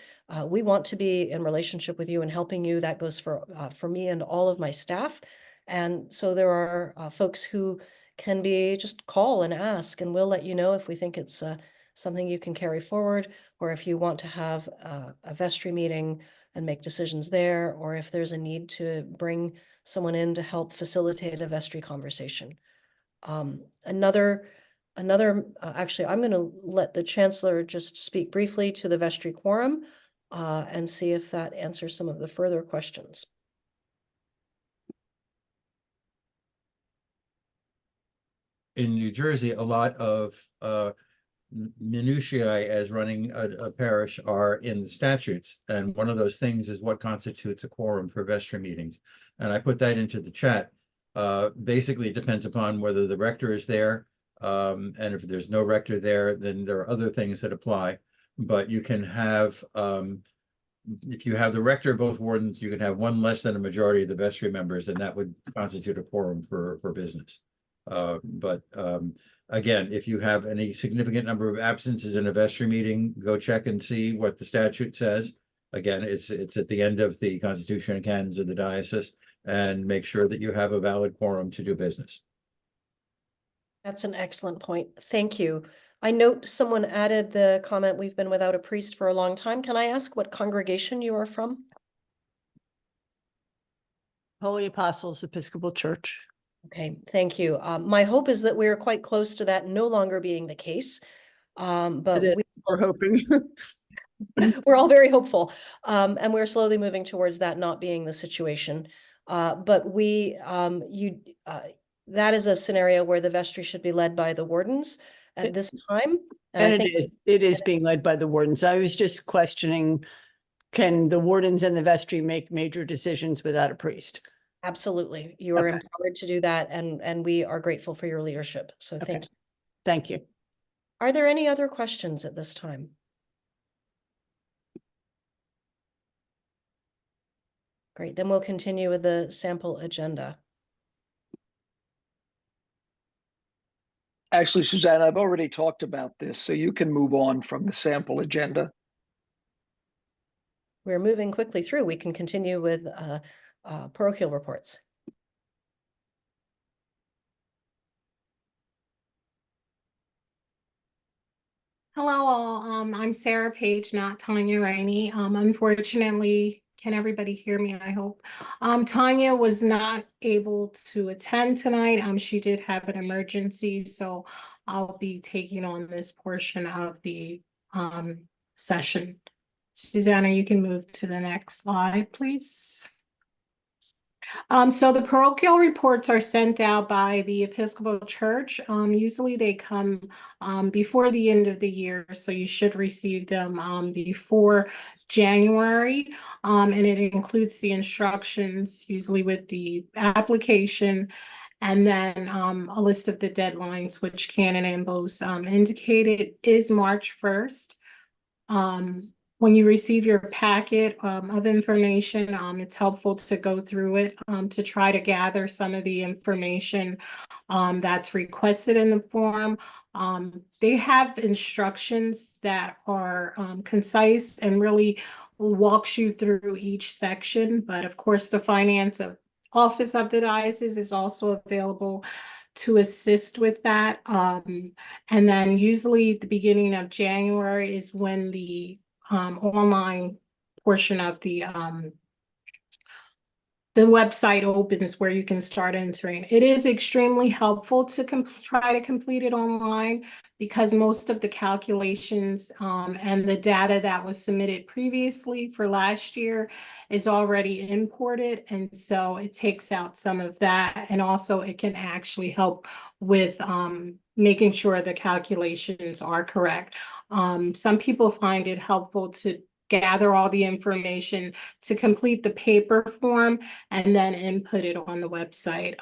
we want to be in relationship with you and helping you. That goes for me and all of my staff. And so there are folks who can be just call and ask, and we'll let you know if we think it's something you can carry forward, or if you want to have a vestry meeting and make decisions there, or if there's a need to bring someone in to help facilitate a vestry conversation. Actually, I'm going to let the Chancellor just speak briefly to the vestry quorum and see if that answers some of the further questions. In New Jersey, a lot of minutiae as running a parish are in the statutes, and one of those things is what constitutes a quorum for vestry meetings. And I put that into the chat. Basically, it depends upon whether the rector is there, and if there's no rector there, then there are other things that apply. But you can have, if you have the rector, both wardens, you can have one less than a majority of the vestry members, and that would constitute a quorum for business. Again, if you have any significant number of absences in a vestry meeting, go check and see what the statute says. Again, it's at the end of the Constitution and Canons of the Diocese, and make sure that you have a valid quorum to do business. That's an excellent point. Thank you. I note someone added the comment, we've been without a priest for a long time. Can I ask what congregation you are from? Holy Apostles Episcopal Church. Okay, thank you. My hope is that we're quite close to that no longer being the case. But We're hoping. we're all very hopeful. And we're slowly moving towards that not being the situation. But that is a scenario where the vestry should be led by the wardens at this time. And it is being led by the wardens. I was just questioning, can the wardens and the vestry make major decisions without a priest? Absolutely. You are Okay. empowered to do that, and we are grateful for your leadership. So Okay. thank you. Thank you. Are there any other questions at this time? Great, then we'll continue with the sample agenda. Actually, Suzanne, I've already talked about this, so you can move on from the sample agenda. We're moving quickly through. We can continue with parochial reports. Hello all, I'm Sarah Page, not Tanya Rainey. Unfortunately, can everybody hear me? I hope. Tanya was not able to attend tonight. She did have an emergency, so I'll be taking on this portion of the session. Susanna, you can move to the next slide, please. So the parochial reports are sent out by the Episcopal Church. Usually they come before the end of the year, so you should receive them before January. And it includes the instructions, usually with the application, and then a list of the deadlines, which Canon and Bose indicated is March 1st. When you receive your packet of information, it's helpful to go through it to try to gather some of the information that's requested in the form. They have instructions that are concise and really walks you through each section, but of course the office of the diocese is also available to assist with that. And then usually the beginning of January is when the online portion of the website opens where you can start entering. It is extremely helpful to try to complete it online because most of the calculations and the data that was submitted previously for last year is already imported. And so it takes out some of that. And also it can actually help with making sure the calculations are correct. Some people find it helpful to gather all the information to complete the paper form and then input it on the website.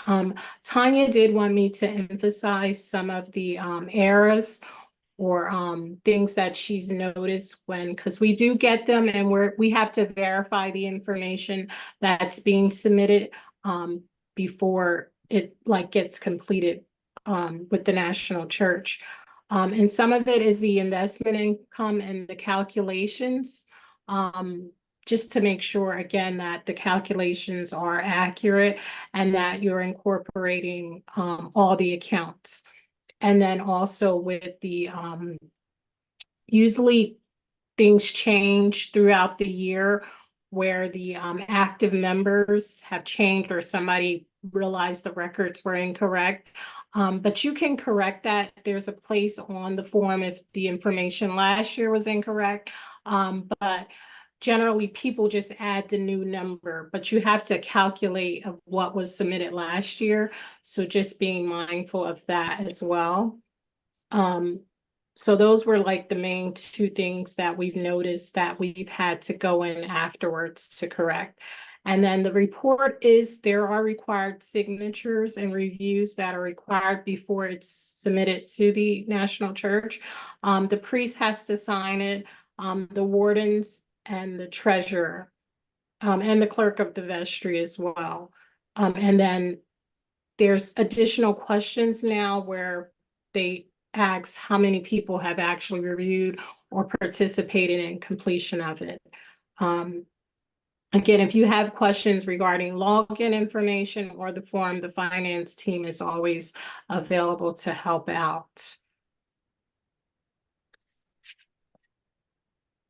Tanya did want me to emphasize some of the errors or things that she's noticed because we do get them and we have to verify the information that's being submitted before it gets completed with the National Church. And some of it is the investment income and the calculations, just to make sure, again, that the calculations are accurate and that you're incorporating all the accounts. And then also with the, usually things change throughout the year where the active members have changed or somebody realized the records were incorrect. But you can correct that. There's a place on the form if the information last year was incorrect. But generally people just add the new number, but you have to calculate of what was submitted last year. So just being mindful of that as well. So those were like the main two things that we've noticed that we've had to go in afterwards to correct. And then the report is there are required signatures and reviews that are required before it's submitted to the National Church. The priest has to sign it, the wardens and the treasurer, and the clerk of the vestry as well. And then there's additional questions now where they ask how many people have actually reviewed or participated in completion of it. Again, if you have questions regarding login information or the form, the finance team is always available to help out.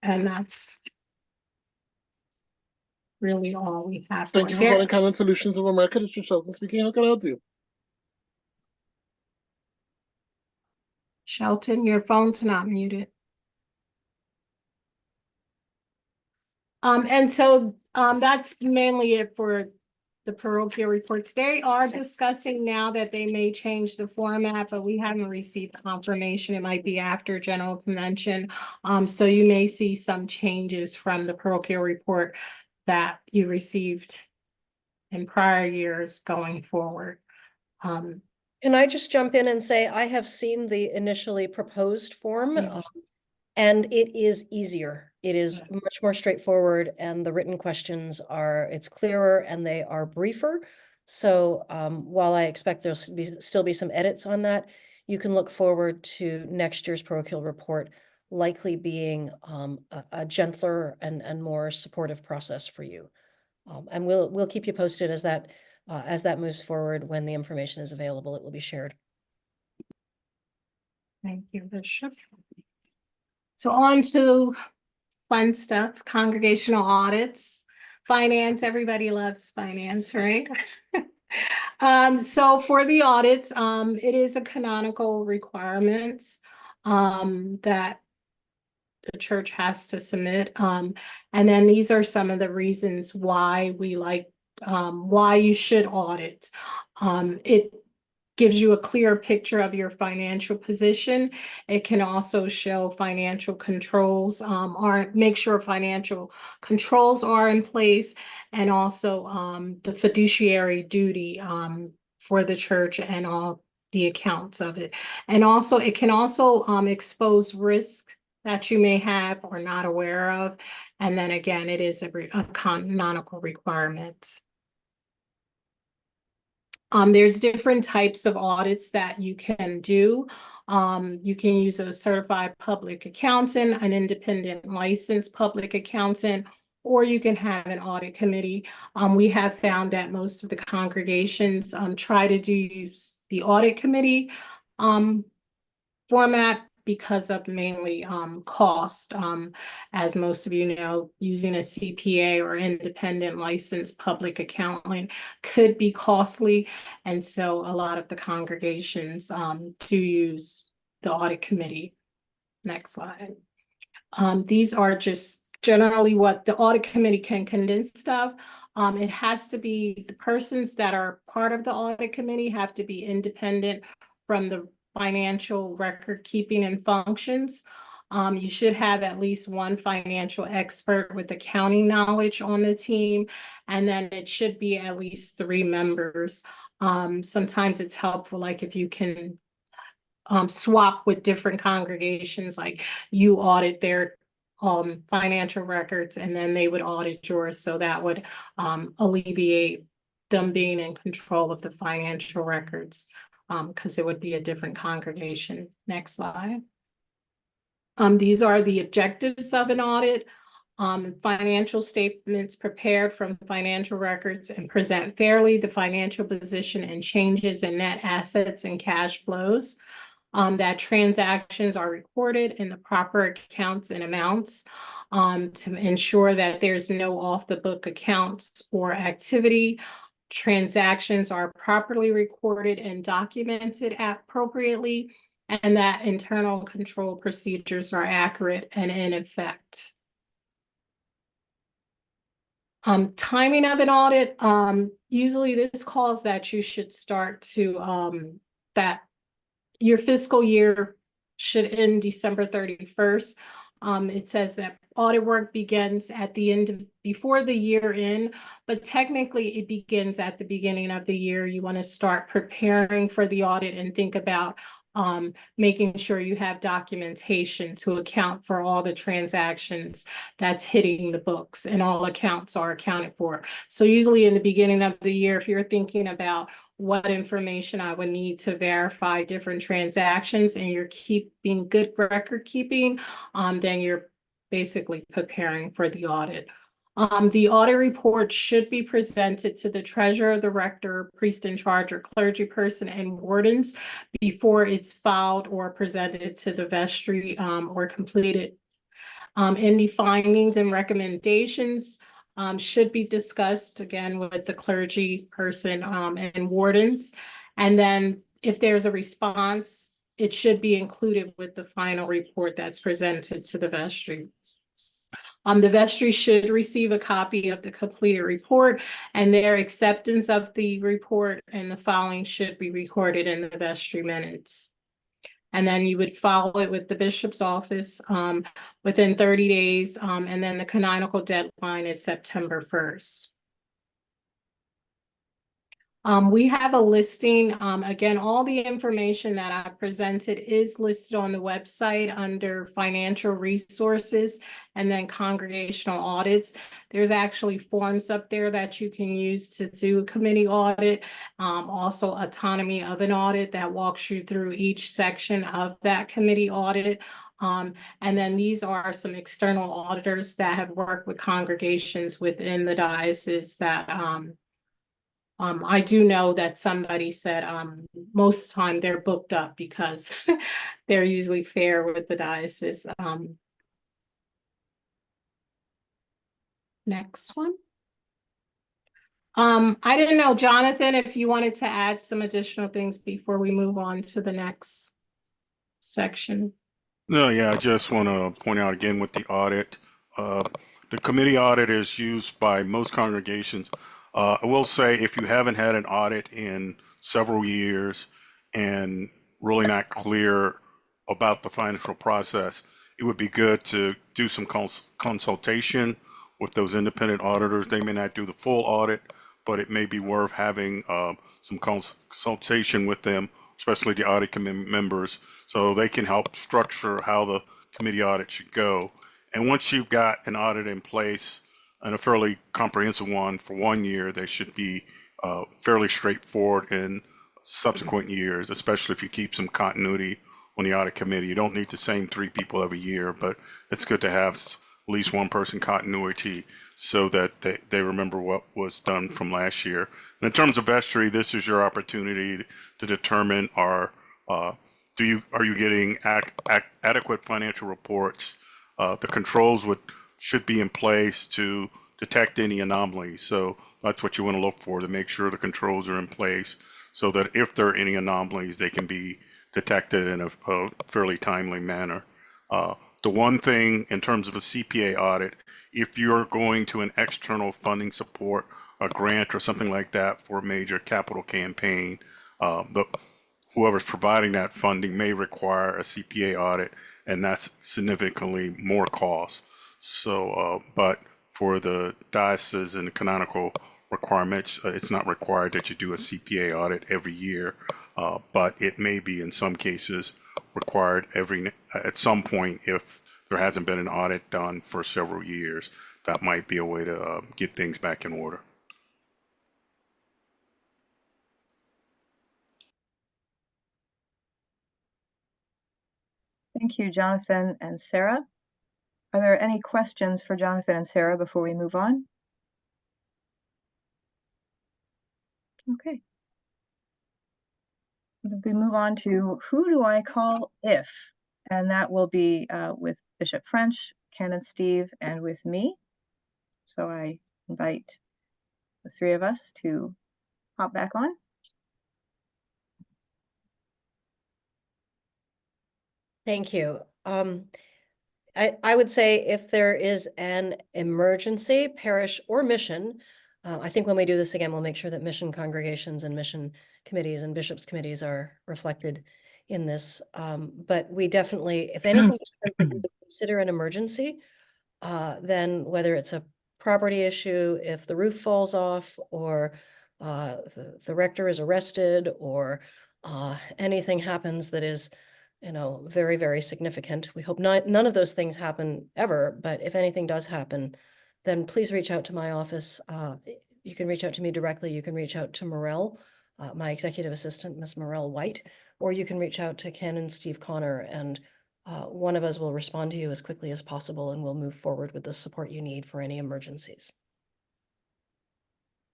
And that's really all we have. Thank you for calling Common Solutions of America. This is Shelton speaking. How can I help you? Shelton, your phone's not muted. And so that's mainly it for the parochial reports. They are discussing now that they may change the format, but we haven't received confirmation. It might be after general convention. So you may see some changes from the parochial report that you received in prior years going forward. Can I just jump in and say, I have seen the initially proposed form, Yeah. and it is easier. It is Yeah. much more straightforward, and the written questions it's clearer and they are briefer. So while I expect there'll still be some edits on that, you can look forward to next year's parochial report likely being a gentler and more supportive process for you. And we'll keep you posted as that moves forward. When the information is available, it will be shared. Thank you, Bishop. So on to fun stuff, congregational audits, finance. Everybody loves finance, right? So for the audits, it is a canonical requirement that the church has to submit. And then these are some of the reasons why we like, why you should audit. It gives you a clear picture of your financial position. It can also show financial controls, make sure financial controls are in place, and also the fiduciary duty for the church and all the accounts of it. And also, it can also expose risk that you may have or not aware of. And then again, it is a canonical requirement. There's different types of audits that you can do. You can use a certified public accountant, an independent licensed public accountant, or you can have an audit committee. We have found that most of the congregations try to do the audit committee format because of mainly cost. As most of you know, using a CPA or independent licensed public accountant could be costly. And so a lot of the congregations do use the audit committee. Next slide. These are just generally what the audit committee can condense of. It has to be, the persons that are part of the audit committee have to be independent from the financial record keeping and functions. You should have at least one financial expert with accounting knowledge on the team, and then it should be at least 3 members. Sometimes it's helpful, like if you can swap with different congregations, like you audit their financial records and then they would audit yours. So that would alleviate them being in control of the financial records because it would be a different congregation. Next slide. These are the objectives of an audit. Financial statements prepared from financial records and present fairly the financial position and changes in net assets and cash flows. That transactions are recorded in the proper accounts and amounts to ensure that there's no off-the-book accounts or activity. Transactions are properly recorded and documented appropriately, and that internal control procedures are accurate and in effect. Timing of an audit, usually this calls that you should start to that your fiscal year should end December 31st. It says that audit work begins at the end of, before the year end, but technically it begins at the beginning of the year. You want to start preparing for the audit and think about making sure you have documentation to account for all the transactions that's hitting the books and all accounts are accounted for. So usually in the beginning of the year, if you're thinking about what information I would need to verify different transactions and you're keeping good record keeping, then you're basically preparing for the audit. The audit report should be presented to the treasurer, the rector, priest in charge, or clergy person and wardens before it's filed or presented to the vestry or completed. Any findings and recommendations should be discussed again with the clergy person and wardens. And then if there's a response, it should be included with the final report that's presented to the vestry. The vestry should receive a copy of the completed report, and their acceptance of the report and the following should be recorded in the vestry minutes. And then you would follow it with the bishop's office within 30 days, and then the canonical deadline is September 1st. We have a listing, again, all the information that I presented is listed on the website under financial resources and then congregational audits. There's actually forms up there that you can use to do a committee audit. Also autonomy of an audit that walks you through each section of that committee audit. And then these are some external auditors that have worked with congregations within the diocese that I do know that somebody said most of the time they're booked up because they're usually fair with the diocese. Next one. I didn't know, Jonathan, if you wanted to add some additional things before we move on to the next section. No, yeah, I just want to point out again with the audit, the committee audit is used by most congregations. I will say if you haven't had an audit in several years and really not clear about the financial process, it would be good to do some consultation with those independent auditors. They may not do the full audit, but it may be worth having some consultation with them, especially the audit committee members, so they can help structure how the committee audit should go. And once you've got an audit in place, and a fairly comprehensive one for 1 year, they should be fairly straightforward in subsequent years, especially if you keep some continuity on the audit committee. You don't need the same 3 people every year, but it's good to have at least one person continuity so that they remember what was done from last year. And in terms of vestry, this is your opportunity to determine are you getting adequate financial reports? The controls should be in place to detect any anomalies. So that's what you want to look for, to make sure the controls are in place so that if there are any anomalies, they can be detected in a fairly timely manner. The one thing in terms of a CPA audit, if you're going to an external funding support, a grant or something like that for a major capital campaign, whoever's providing that funding may require a CPA audit, and that's significantly more cost. So, but for the diocese and the canonical requirements, it's not required that you do a CPA audit every year, but it may be in some cases required at some point if there hasn't been an audit done for several years. That might be a way to get things back in order. Thank you, Jonathan and Sarah. Are there any questions for Jonathan and Sarah before we move on? Okay. We move on to who do I call if? And that will be with Bishop French, Canon Steve, and with me. So I invite the 3 of us to hop back on. Thank you. I would say if there is an emergency, parish or mission, I think when we do this again, we'll make sure that mission congregations and mission committees and bishops' committees are reflected in this. But we definitely, if anything that you would consider an emergency, then whether it's a property issue, if the roof falls off, or the rector is arrested, or anything happens that is, very, very significant. We hope none of those things happen ever, but if anything does happen, then please reach out to my office. You can reach out to me directly. You can reach out to Morel, my executive assistant, Miss Morel White, or you can reach out to Canon Steve Connor, and one of us will respond to you as quickly as possible, and we'll move forward with the support you need for any emergencies.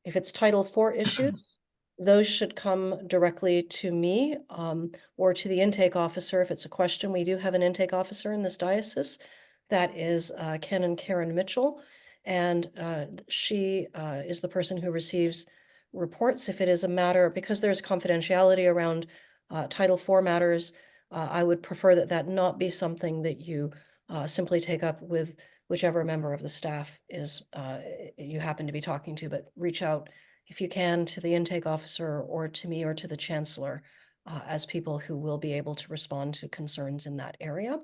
If it's Title IV issues, those should come directly to me or to the intake officer. If it's a question, we do have an intake officer in this diocese. That is Canon Karen Mitchell, and she is the person who receives reports. If it is a matter, because there's confidentiality around Title IV matters, I would prefer that that not be something that you simply take up with whichever member of the staff is you happen to be talking to, but reach out if you can to the intake officer or to me or to the chancellor as people who will be able to respond to concerns in that area.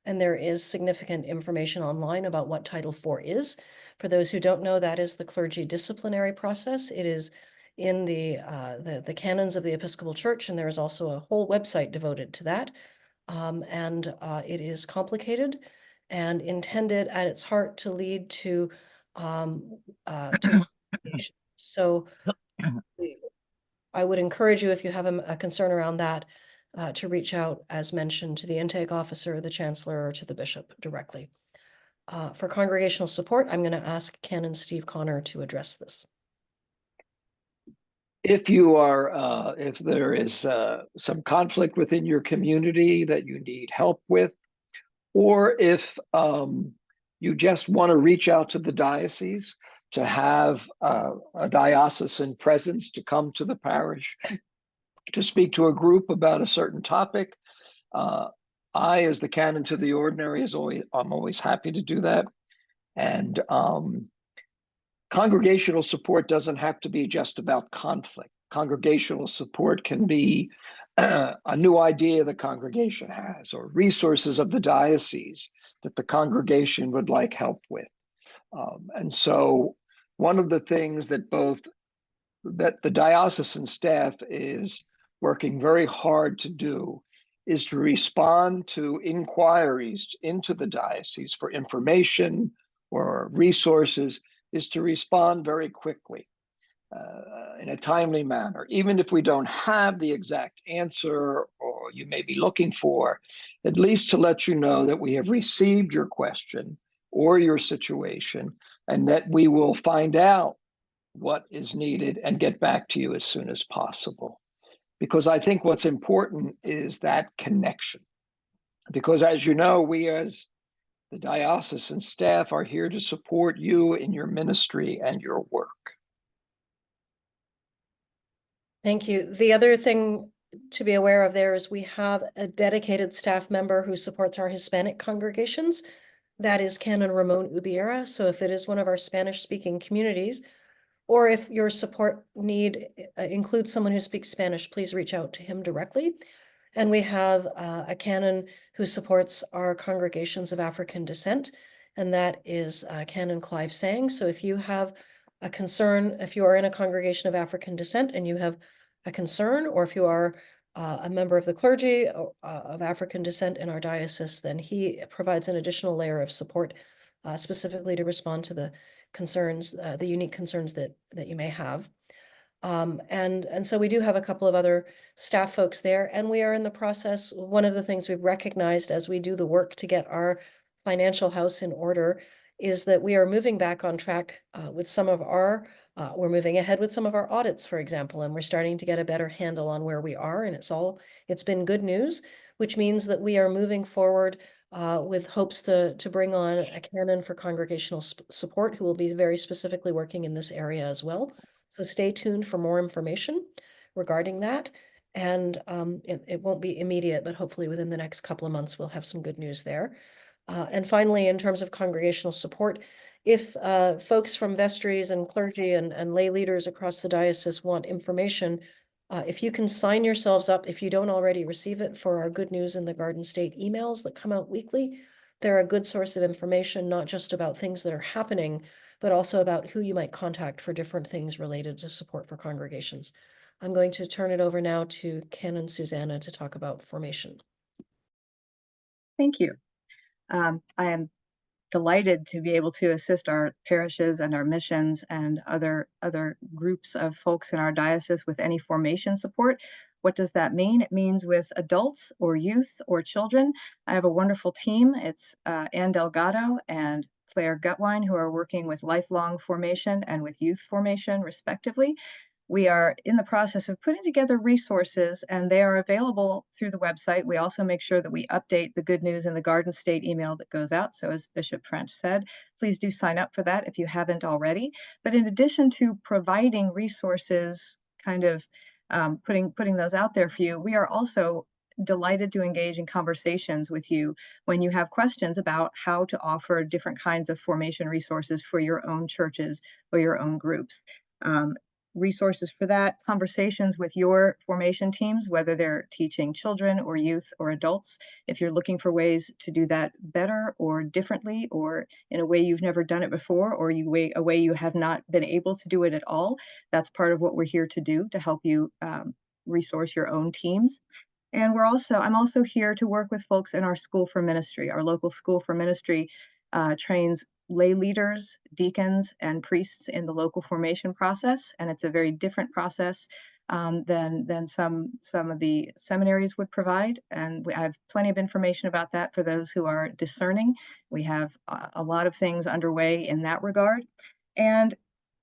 And there is significant information online about what Title IV is. For those who don't know, that is the clergy disciplinary process. It is in the canons of the Episcopal Church, and there is also a whole website devoted to that. It is complicated and intended at its heart to lead to so I would encourage you, if you have a concern around that, to reach out, as mentioned, to the intake officer, the chancellor, or to the bishop directly. For congregational support, I'm going to ask Canon Steve Connor to address this. If you are, if there is some conflict within your community that you need help with, or if you just want to reach out to the diocese to have a diocesan presence to come to the parish to speak to a group about a certain topic, I, as the canon to the ordinary, I'm always happy to do that. And congregational support doesn't have to be just about conflict. Congregational support can be a new idea the congregation has, or resources of the diocese that the congregation would like help with. And so one of the things that the diocesan staff is working very hard to do is to respond to inquiries into the diocese for information or resources, is to respond very quickly in a timely manner. Even if we don't have the exact answer or you may be looking for, at least to let you know that we have received your question or your situation and that we will find out what is needed and get back to you as soon as possible. Because I think what's important is that connection. Because as you know, we as the diocesan staff are here to support you in your ministry and your work. Thank you. The other thing to be aware of there is we have a dedicated staff member who supports our Hispanic congregations. That is Canon Ramon Ubiera. So if it is one of our Spanish-speaking communities, or if your support need includes someone who speaks Spanish, please reach out to him directly. And we have a canon who supports our congregations of African descent, and that is Canon Clive Sang. So if you have a concern, if you are in a congregation of African descent and you have a concern, or if you are a member of the clergy of African descent in our diocese, then he provides an additional layer of support specifically to respond to the concerns, the unique concerns that you may have. And so we do have a couple of other staff folks there, and we are in the process. One of the things we've recognized as we do the work to get our financial house in order is that we are moving back on track with some of our, we're moving ahead with some of our audits, for example, and we're starting to get a better handle on where we are, and it's been good news, which means that we are moving forward with hopes to bring on a canon for congregational support who will be very specifically working in this area as well. So stay tuned for more information regarding that. And it won't be immediate, but hopefully within the next couple of months, we'll have some good news there. And finally, in terms of congregational support, if folks from vestries and clergy and lay leaders across the diocese want information, if you can sign yourselves up, if you don't already receive it, for our Good News in the Garden State emails that come out weekly, they're a good source of information, not just about things that are happening, but also about who you might contact for different things related to support for congregations. I'm going to turn it over now to Canon Susanna to talk about formation. Thank you. I am delighted to be able to assist our parishes and our missions and other groups of folks in our diocese with any formation support. What does that mean? It means with adults or youth or children. I have a wonderful team. It's Ann Delgado and Claire Gutwine, who are working with lifelong formation and with youth formation, respectively. We are in the process of putting together resources, and they are available through the website. We also make sure that we update the Good News in the Garden State email that goes out. So as Bishop French said, please do sign up for that if you haven't already. But in addition to providing resources, kind of putting those out there for you, we are also delighted to engage in conversations with you when you have questions about how to offer different kinds of formation resources for your own churches or your own groups. Resources for that, conversations with your formation teams, whether they're teaching children or youth or adults. If you're looking for ways to do that better or differently or in a way you've never done it before, or a way you have not been able to do it at all, that's part of what we're here to do, to help you resource your own teams. And I'm also here to work with folks in our School for Ministry. Our local School for Ministry trains lay leaders, deacons, and priests in the local formation process, and it's a very different process than some of the seminaries would provide. And I have plenty of information about that for those who are discerning. We have a lot of things underway in that regard. And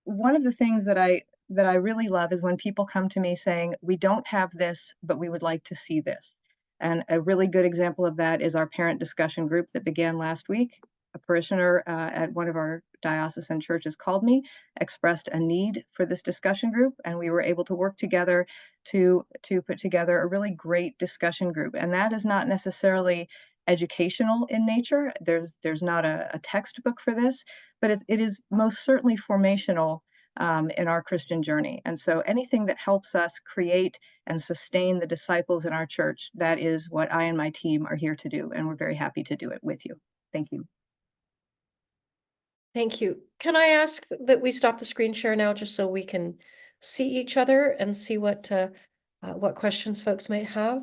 one of the things that I really love is when people come to me saying, we don't have this, but we would like to see this. And a really good example of that is our parent discussion group that began last week. A parishioner at one of our diocesan churches called me, expressed a need for this discussion group, and we were able to work together to put together a really great discussion group. And that is not necessarily educational in nature. There's not a textbook for this, but it is most certainly formational in our Christian journey. And so anything that helps us create and sustain the disciples in our church, that is what I and my team are here to do. And we're very happy to do it with you. Thank you. Thank you. Can I ask that we stop the screen share now just so we can see each other and see what questions folks might have?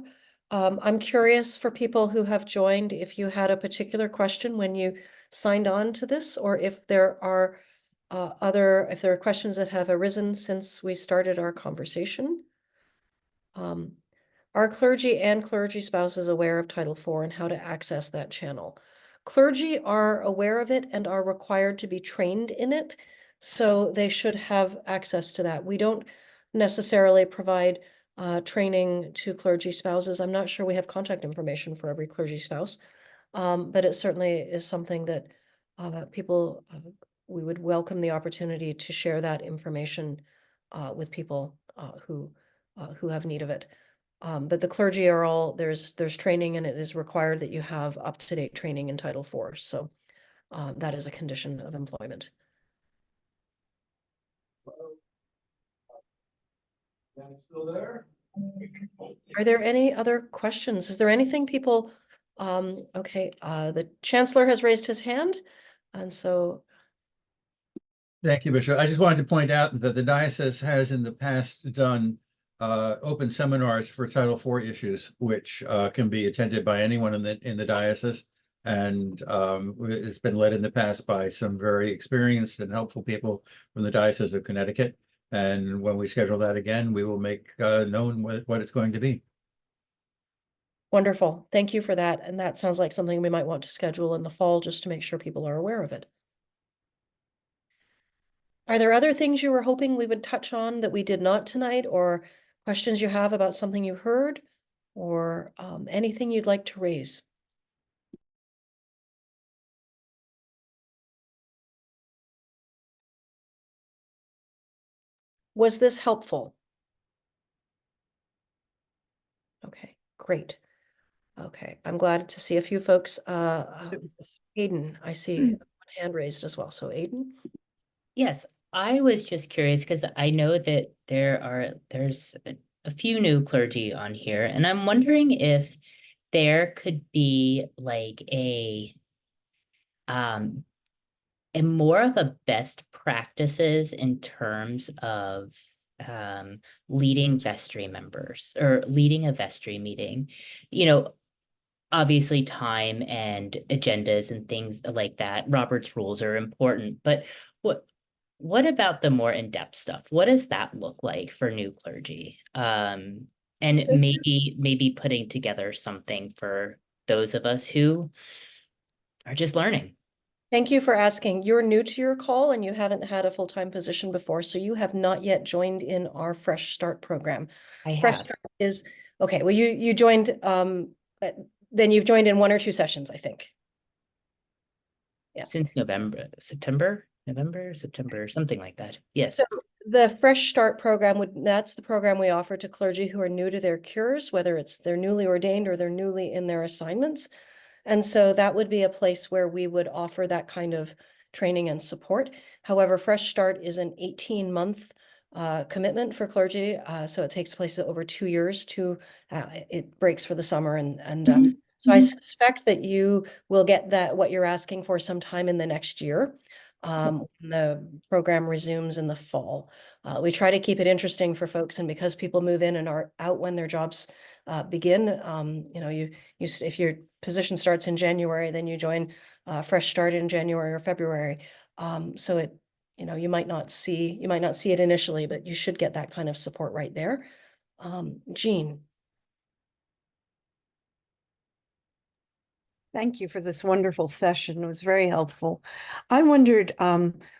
I'm curious for people who have joined, if you had a particular question when you signed on to this, or if there are if there are questions that have arisen since we started our conversation. Are clergy and clergy spouses aware of Title IV and how to access that channel? Clergy are aware of it and are required to be trained in it, so they should have access to that. We don't necessarily provide training to clergy spouses. I'm not sure we have contact information for every clergy spouse, but it certainly is something that we would welcome the opportunity to share that information with people who have need of it. But the clergy are all, there's training, and it is required that you have up-to-date training in Title IV. So that is a condition of employment. Still there? Are there any other questions? Is there anything people, okay, the Chancellor has raised his hand. And so. Thank you, Bishop. I just wanted to point out that the diocese has in the past done open seminars for Title IV issues, which can be attended by anyone in the diocese. And it's been led in the past by some very experienced and helpful people from the Diocese of Connecticut. And when we schedule that again, we will make known what it's going to be. Wonderful. Thank you for that. And that sounds like something we might want to schedule in the fall just to make sure people are aware of it. Are there other things you were hoping we would touch on that we did not tonight, or questions you have about something you heard, or anything you'd like to raise? Was this helpful? Okay, great. Okay, I'm glad to see a few folks. Aiden, I see one hand raised as well. So Aiden? Yes, I was just curious because I know that there's a few new clergy on here, and I'm wondering if there could be like a more of a best practices in terms of leading vestry members or leading a vestry meeting. You know, obviously time and agendas and things like that, Robert's rules are important, but what about the more in-depth stuff? What does that look like for new clergy? and maybe putting together something for those of us who are just learning. Thank you for asking. You're new to your call and you haven't had a full-time position before, so you have not yet joined in our Fresh Start program. I Fresh have Start is, okay, well, you joined, then you've joined in 1 or 2 sessions, I think. Yeah. since November, September, something like that. Yes. So the Fresh Start program that's the program we offer to clergy who are new to their cures, whether it's they're newly ordained or they're newly in their assignments. And so that would be a place where we would offer that kind of training and support. However, Fresh Start is an 18-month commitment for clergy. So it takes place over 2 years it breaks for the summer. So I suspect that you will get what you're asking for sometime in the next year. When the program resumes in the fall. We try to keep it interesting for folks, and because people move in and are out when their jobs begin, if your position starts in January, then you join Fresh Start in January or February. So you might not see it initially, but you should get that kind of support right there. Jean. Thank you for this wonderful session. It was very helpful. I wondered,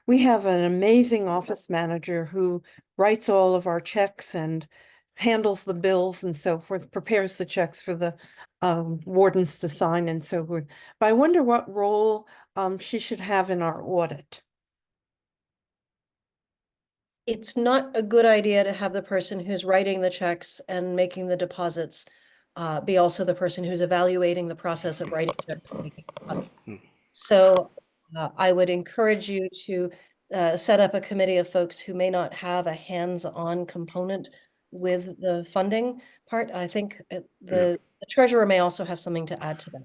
we have an amazing office manager who writes all of our checks and handles the bills and so forth, prepares the checks for the wardens to sign and so forth. But I wonder what role she should have in our audit. It's not a good idea to have the person who's writing the checks and making the deposits be also the person who's evaluating the process of writing checks and making deposits. So I would encourage you to set up a committee of folks who may not have a hands-on component with the funding part. I think the treasurer may also have something to add to that.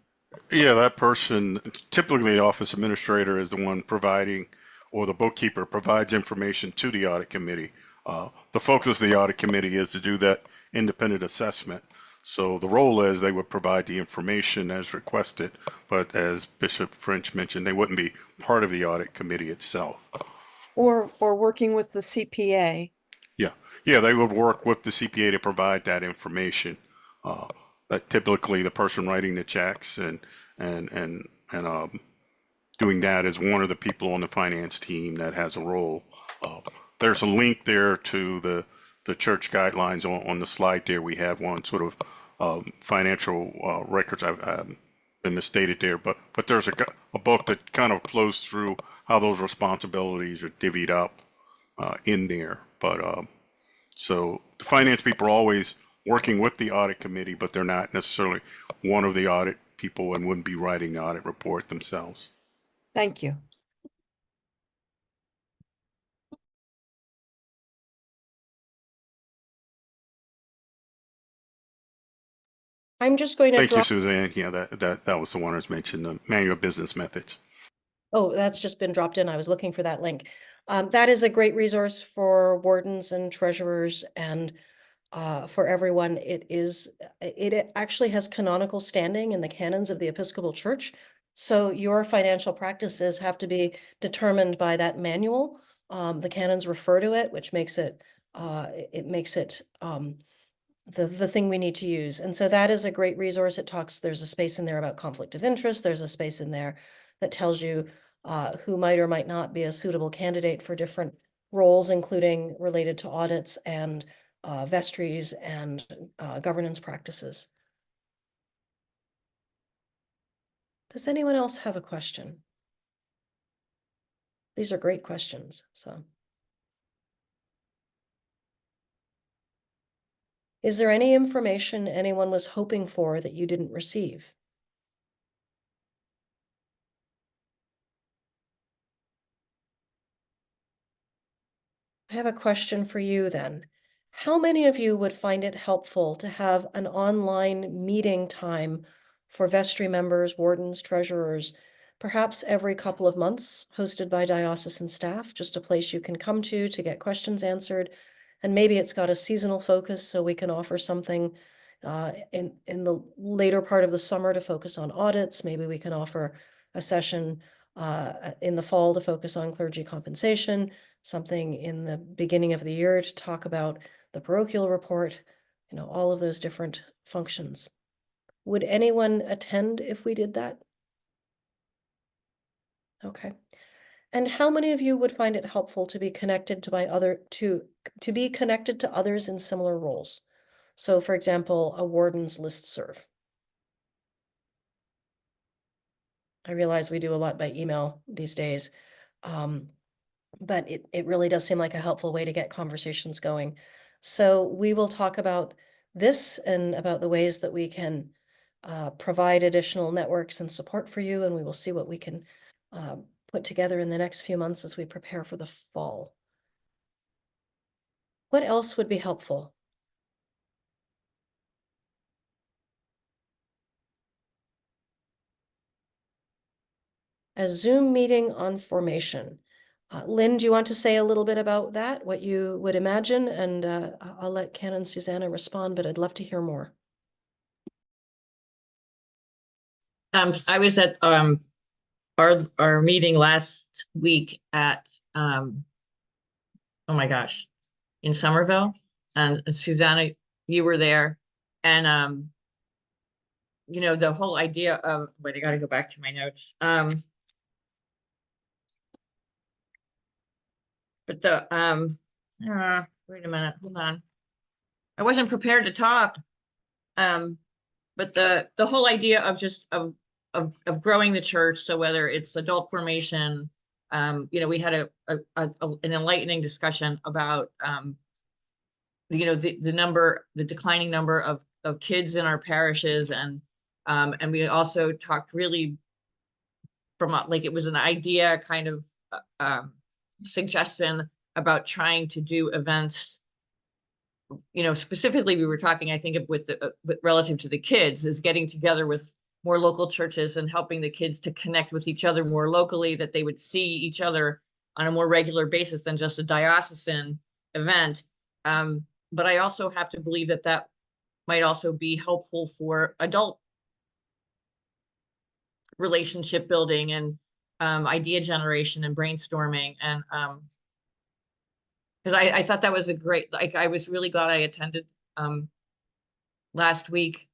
Yeah, that person, typically the office administrator is the one providing, or the bookkeeper provides information to the audit committee. The focus of the audit committee is to do that independent assessment. So the role is they would provide the information as requested, but as Bishop French mentioned, they wouldn't be part of the audit committee itself. Or working with the CPA. Yeah, they would work with the CPA to provide that information. That typically the person writing the checks and doing that is one of the people on the finance team that has a role. There's a link there to the church guidelines on the slide there. We have one sort of financial records. I've been misstated there, but there's a book that kind of flows through how those responsibilities are divvied up in there. But so the finance people are always working with the audit committee, but they're not necessarily one of the audit people and wouldn't be writing the audit report themselves. Thank you. I'm just going to Thank you, Suzanne. Yeah, that was the one I was mentioned, the manual business methods. Oh, that's just been dropped in. I was looking for that link. That is a great resource for wardens and treasurers and for everyone. It actually has canonical standing in the canons of the Episcopal Church. So your financial practices have to be determined by that manual. The canons refer to it, which makes it the thing we need to use. And so that is a great resource. There's a space in there about conflict of interest. There's a space in there that tells you who might or might not be a suitable candidate for different roles, including related to audits and vestries and governance practices. Does anyone else have a question? These are great questions, so. Is there any information anyone was hoping for that you didn't receive? I have a question for you then. How many of you would find it helpful to have an online meeting time for vestry members, wardens, treasurers, perhaps every couple of months, hosted by diocesan staff, just a place you can come to get questions answered? And maybe it's got a seasonal focus, so we can offer something in the later part of the summer to focus on audits. Maybe we can offer a session in the fall to focus on clergy compensation, something in the beginning of the year to talk about the parochial report. all of those different functions. Would anyone attend if we did that? Okay. And how many of you would find it helpful to be connected to be connected to others in similar roles? So for example, a warden's listserv. I realize we do a lot by email these days, but it really does seem like a helpful way to get conversations going. So we will talk about this and about the ways that we can provide additional networks and support for you, and we will see what we can put together in the next few months as we prepare for the fall. What else would be helpful? A Zoom meeting on formation. Lynn, do you want to say a little bit about that, what you would imagine? And I'll let Ken and Susanna respond, but I'd love to hear more. I was at our meeting last week at oh my gosh, in Somerville, and Susanna, you were there, and the whole idea of, wait, I got to go back to my notes. But wait a minute, hold on. I wasn't prepared to talk. But the whole idea of just of growing the church. So whether it's adult formation, we had an enlightening discussion about the declining number of kids in our parishes, and we also talked really from like it was an idea kind of suggestion about trying to do events. Specifically we were talking, I think, with relative to the kids, is getting together with more local churches and helping the kids to connect with each other more locally, that they would see each other on a more regular basis than just a diocesan event. But I also have to believe that might also be helpful for adult relationship building and idea generation and brainstorming. And because I thought that was a great, like, I was really glad I attended last week.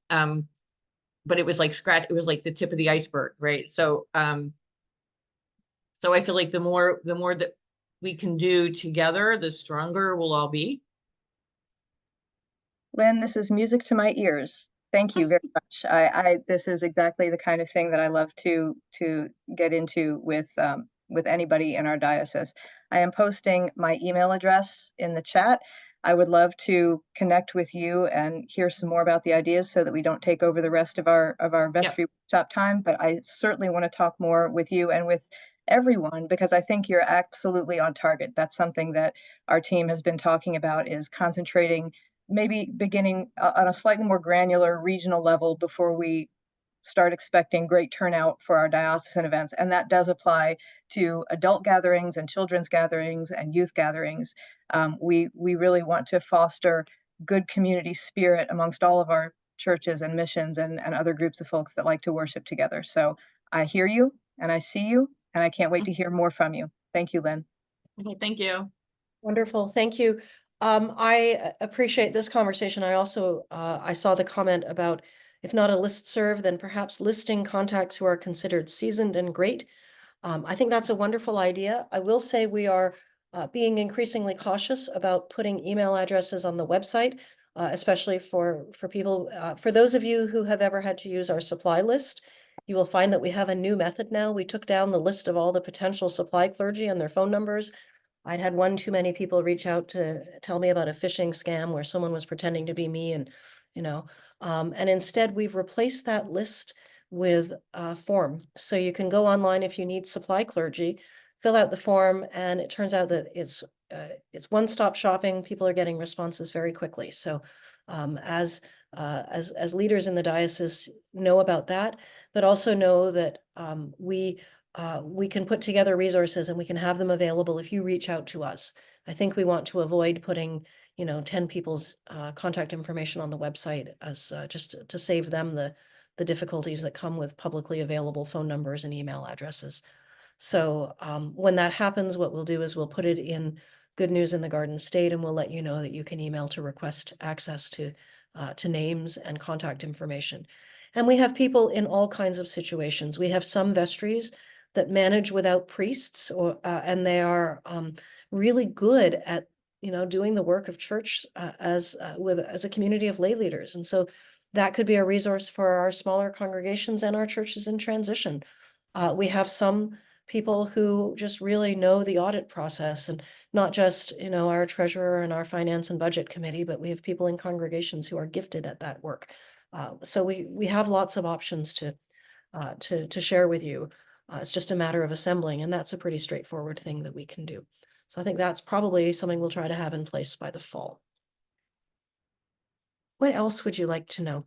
But it was like it was like the tip of the iceberg, right? So so I feel like the more that we can do together, the stronger we'll all be. Lynn, this is music to my ears. Thank you very much. This is exactly the kind of thing that I love to get into with anybody in our diocese. I am posting my email address in the chat. I would love to connect with you and hear some more about the ideas so that we don't take over the rest of our Vestry workshop time. But I certainly want to talk more with you and with everyone, because I think you're absolutely on target. That's something that our team has been talking about, is concentrating, maybe beginning on a slightly more granular regional level before we start expecting great turnout for our diocesan events. And that does apply to adult gatherings and children's gatherings and youth gatherings. We really want to foster good community spirit amongst all of our churches and missions and other groups of folks that like to worship together. So I hear you and I see you, and I can't wait to hear more from you. Thank you, Lynn. Okay, thank you. Wonderful, thank you. I appreciate this conversation. I also I saw the comment about, if not a listserv, then perhaps listing contacts who are considered seasoned and great. I think that's a wonderful idea. I will say we are being increasingly cautious about putting email addresses on the website, especially for people. For those of you who have ever had to use our supply list, you will find that we have a new method now. We took down the list of all the potential supply clergy and their phone numbers. I'd had one too many people reach out to tell me about a phishing scam where someone was pretending to be me, and and instead we've replaced that list with a form. So you can go online if you need supply clergy, fill out the form, and it turns out that it's one-stop shopping. People are getting responses very quickly. So as leaders in the diocese, know about that, but also know that we can put together resources and we can have them available if you reach out to us. I think we want to avoid putting 10 people's contact information on the website, as just to save them the difficulties that come with publicly available phone numbers and email addresses. So when that happens, what we'll do is we'll put it in Good News in the Garden State, and we'll let you know that you can email to request access to to names and contact information. And we have people in all kinds of situations. We have some vestries that manage without priests, and they are really good at doing the work of church as a community of lay leaders. And so that could be a resource for our smaller congregations and our churches in transition. We have some people who just really know the audit process, and not just our treasurer and our finance and budget committee, but we have people in congregations who are gifted at that work. So we have lots of options to share with you. It's just a matter of assembling, and that's a pretty straightforward thing that we can do. So I think that's probably something we'll try to have in place by the fall. What else would you like to know?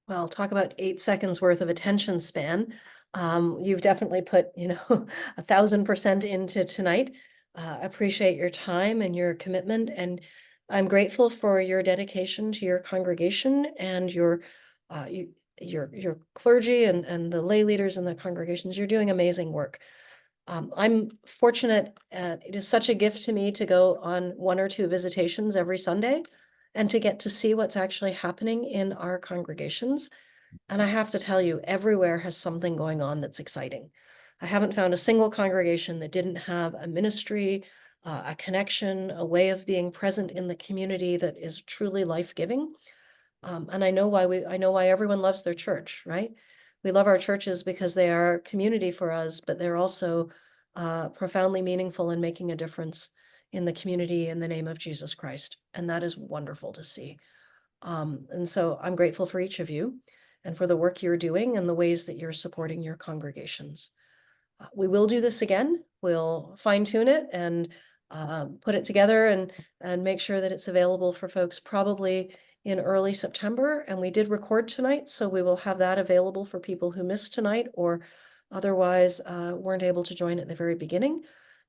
Well, talk about 8 seconds worth of attention span. You've definitely put, 1,000% into tonight. Appreciate your time and your commitment, and I'm grateful for your dedication to your congregation and your clergy and the lay leaders in the congregations. You're doing amazing work. I'm fortunate, it is such a gift to me to go on 1 or 2 visitations every Sunday and to get to see what's actually happening in our congregations. And I have to tell you, everywhere has something going on that's exciting. I haven't found a single congregation that didn't have a ministry, a connection, a way of being present in the community that is truly life-giving. And I know why everyone loves their church, right? We love our churches because they are community for us, but they're also profoundly meaningful in making a difference in the community in the name of Jesus Christ. And that is wonderful to see. And so I'm grateful for each of you and for the work you're doing and the ways that you're supporting your congregations. We will do this again. We'll fine tune it and put it together and make sure that it's available for folks probably in early September. And we did record tonight, so we will have that available for people who missed tonight or otherwise weren't able to join at the very beginning.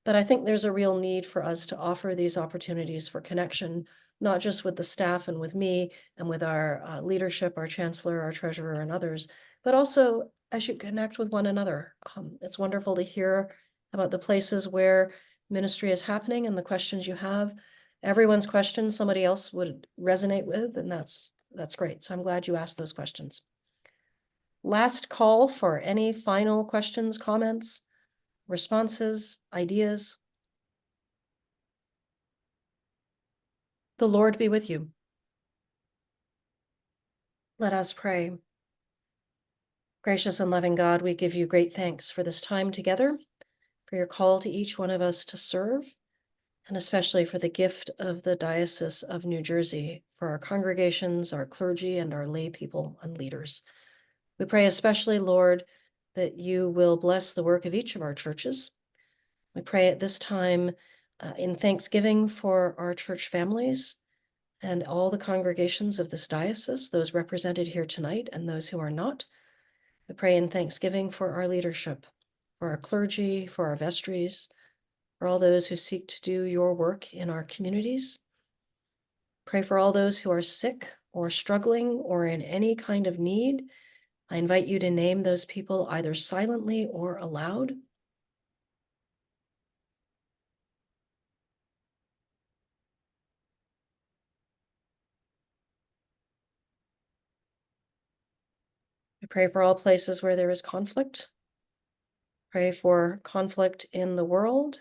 But I think there's a real need for us to offer these opportunities for connection, not just with the staff and with me and with our leadership, our chancellor, our treasurer, and others, but also as you connect with one another. It's wonderful to hear about the places where ministry is happening and the questions you have. Everyone's questions somebody else would resonate with, and that's great. So I'm glad you asked those questions. Last call for any final questions, comments, responses, ideas. The Lord be with you. Let us pray. Gracious and loving God, we give you great thanks for this time together, for your call to each one of us to serve, and especially for the gift of the Diocese of New Jersey, for our congregations, our clergy, and our lay people and leaders. We pray especially, Lord, that you will bless the work of each of our churches. We pray at this time in thanksgiving for our church families and all the congregations of this diocese, those represented here tonight and those who are not. We pray in thanksgiving for our leadership, for our clergy, for our vestries, for all those who seek to do your work in our communities. Pray for all those who are sick or struggling or in any kind of need. I invite you to name those people either silently or aloud. I pray for all places where there is conflict. Pray for conflict in the world,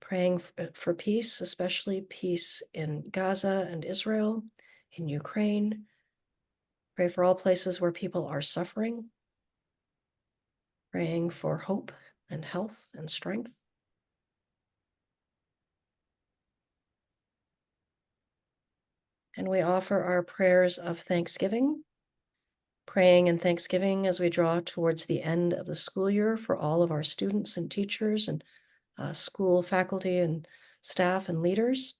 praying for peace, especially peace in Gaza and Israel, in Ukraine. Pray for all places where people are suffering, praying for hope and health and strength. And we offer our prayers of thanksgiving, praying in thanksgiving as we draw towards the end of the school year for all of our students and teachers and school faculty and staff and leaders,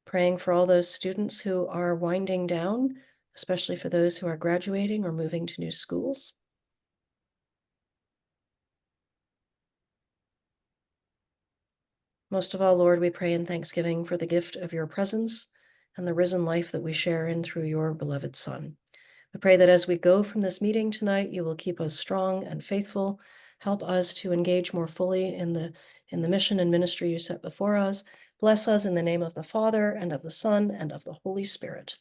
praying for all those students who are winding down, especially for those who are graduating or moving to new schools. Most of all, Lord, we pray in thanksgiving for the gift of your presence and the risen life that we share in through your beloved Son. We pray that as we go from this meeting tonight, you will keep us strong and faithful Help us to engage more fully in the mission and ministry you set before us. Bless us in the name of the Father, and of the Son, and of the Holy Spirit.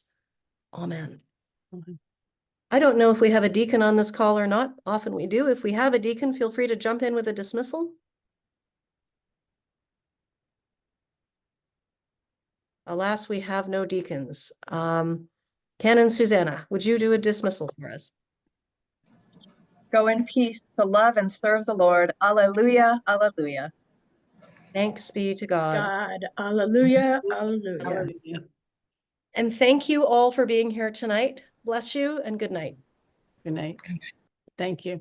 Amen. Amen. I don't know if we have a deacon on this call or not. Often we do. If we have a deacon, feel free to jump in with a dismissal. Alas, we have no deacons. Canon Susanna, would you do a dismissal for us? Go in peace to love and serve the Lord. Alleluia, alleluia. Thanks be to God. God, hallelujah, hallelujah. Hallelujah. And thank you all for being here tonight. Bless you and good night. Good night. Thank you.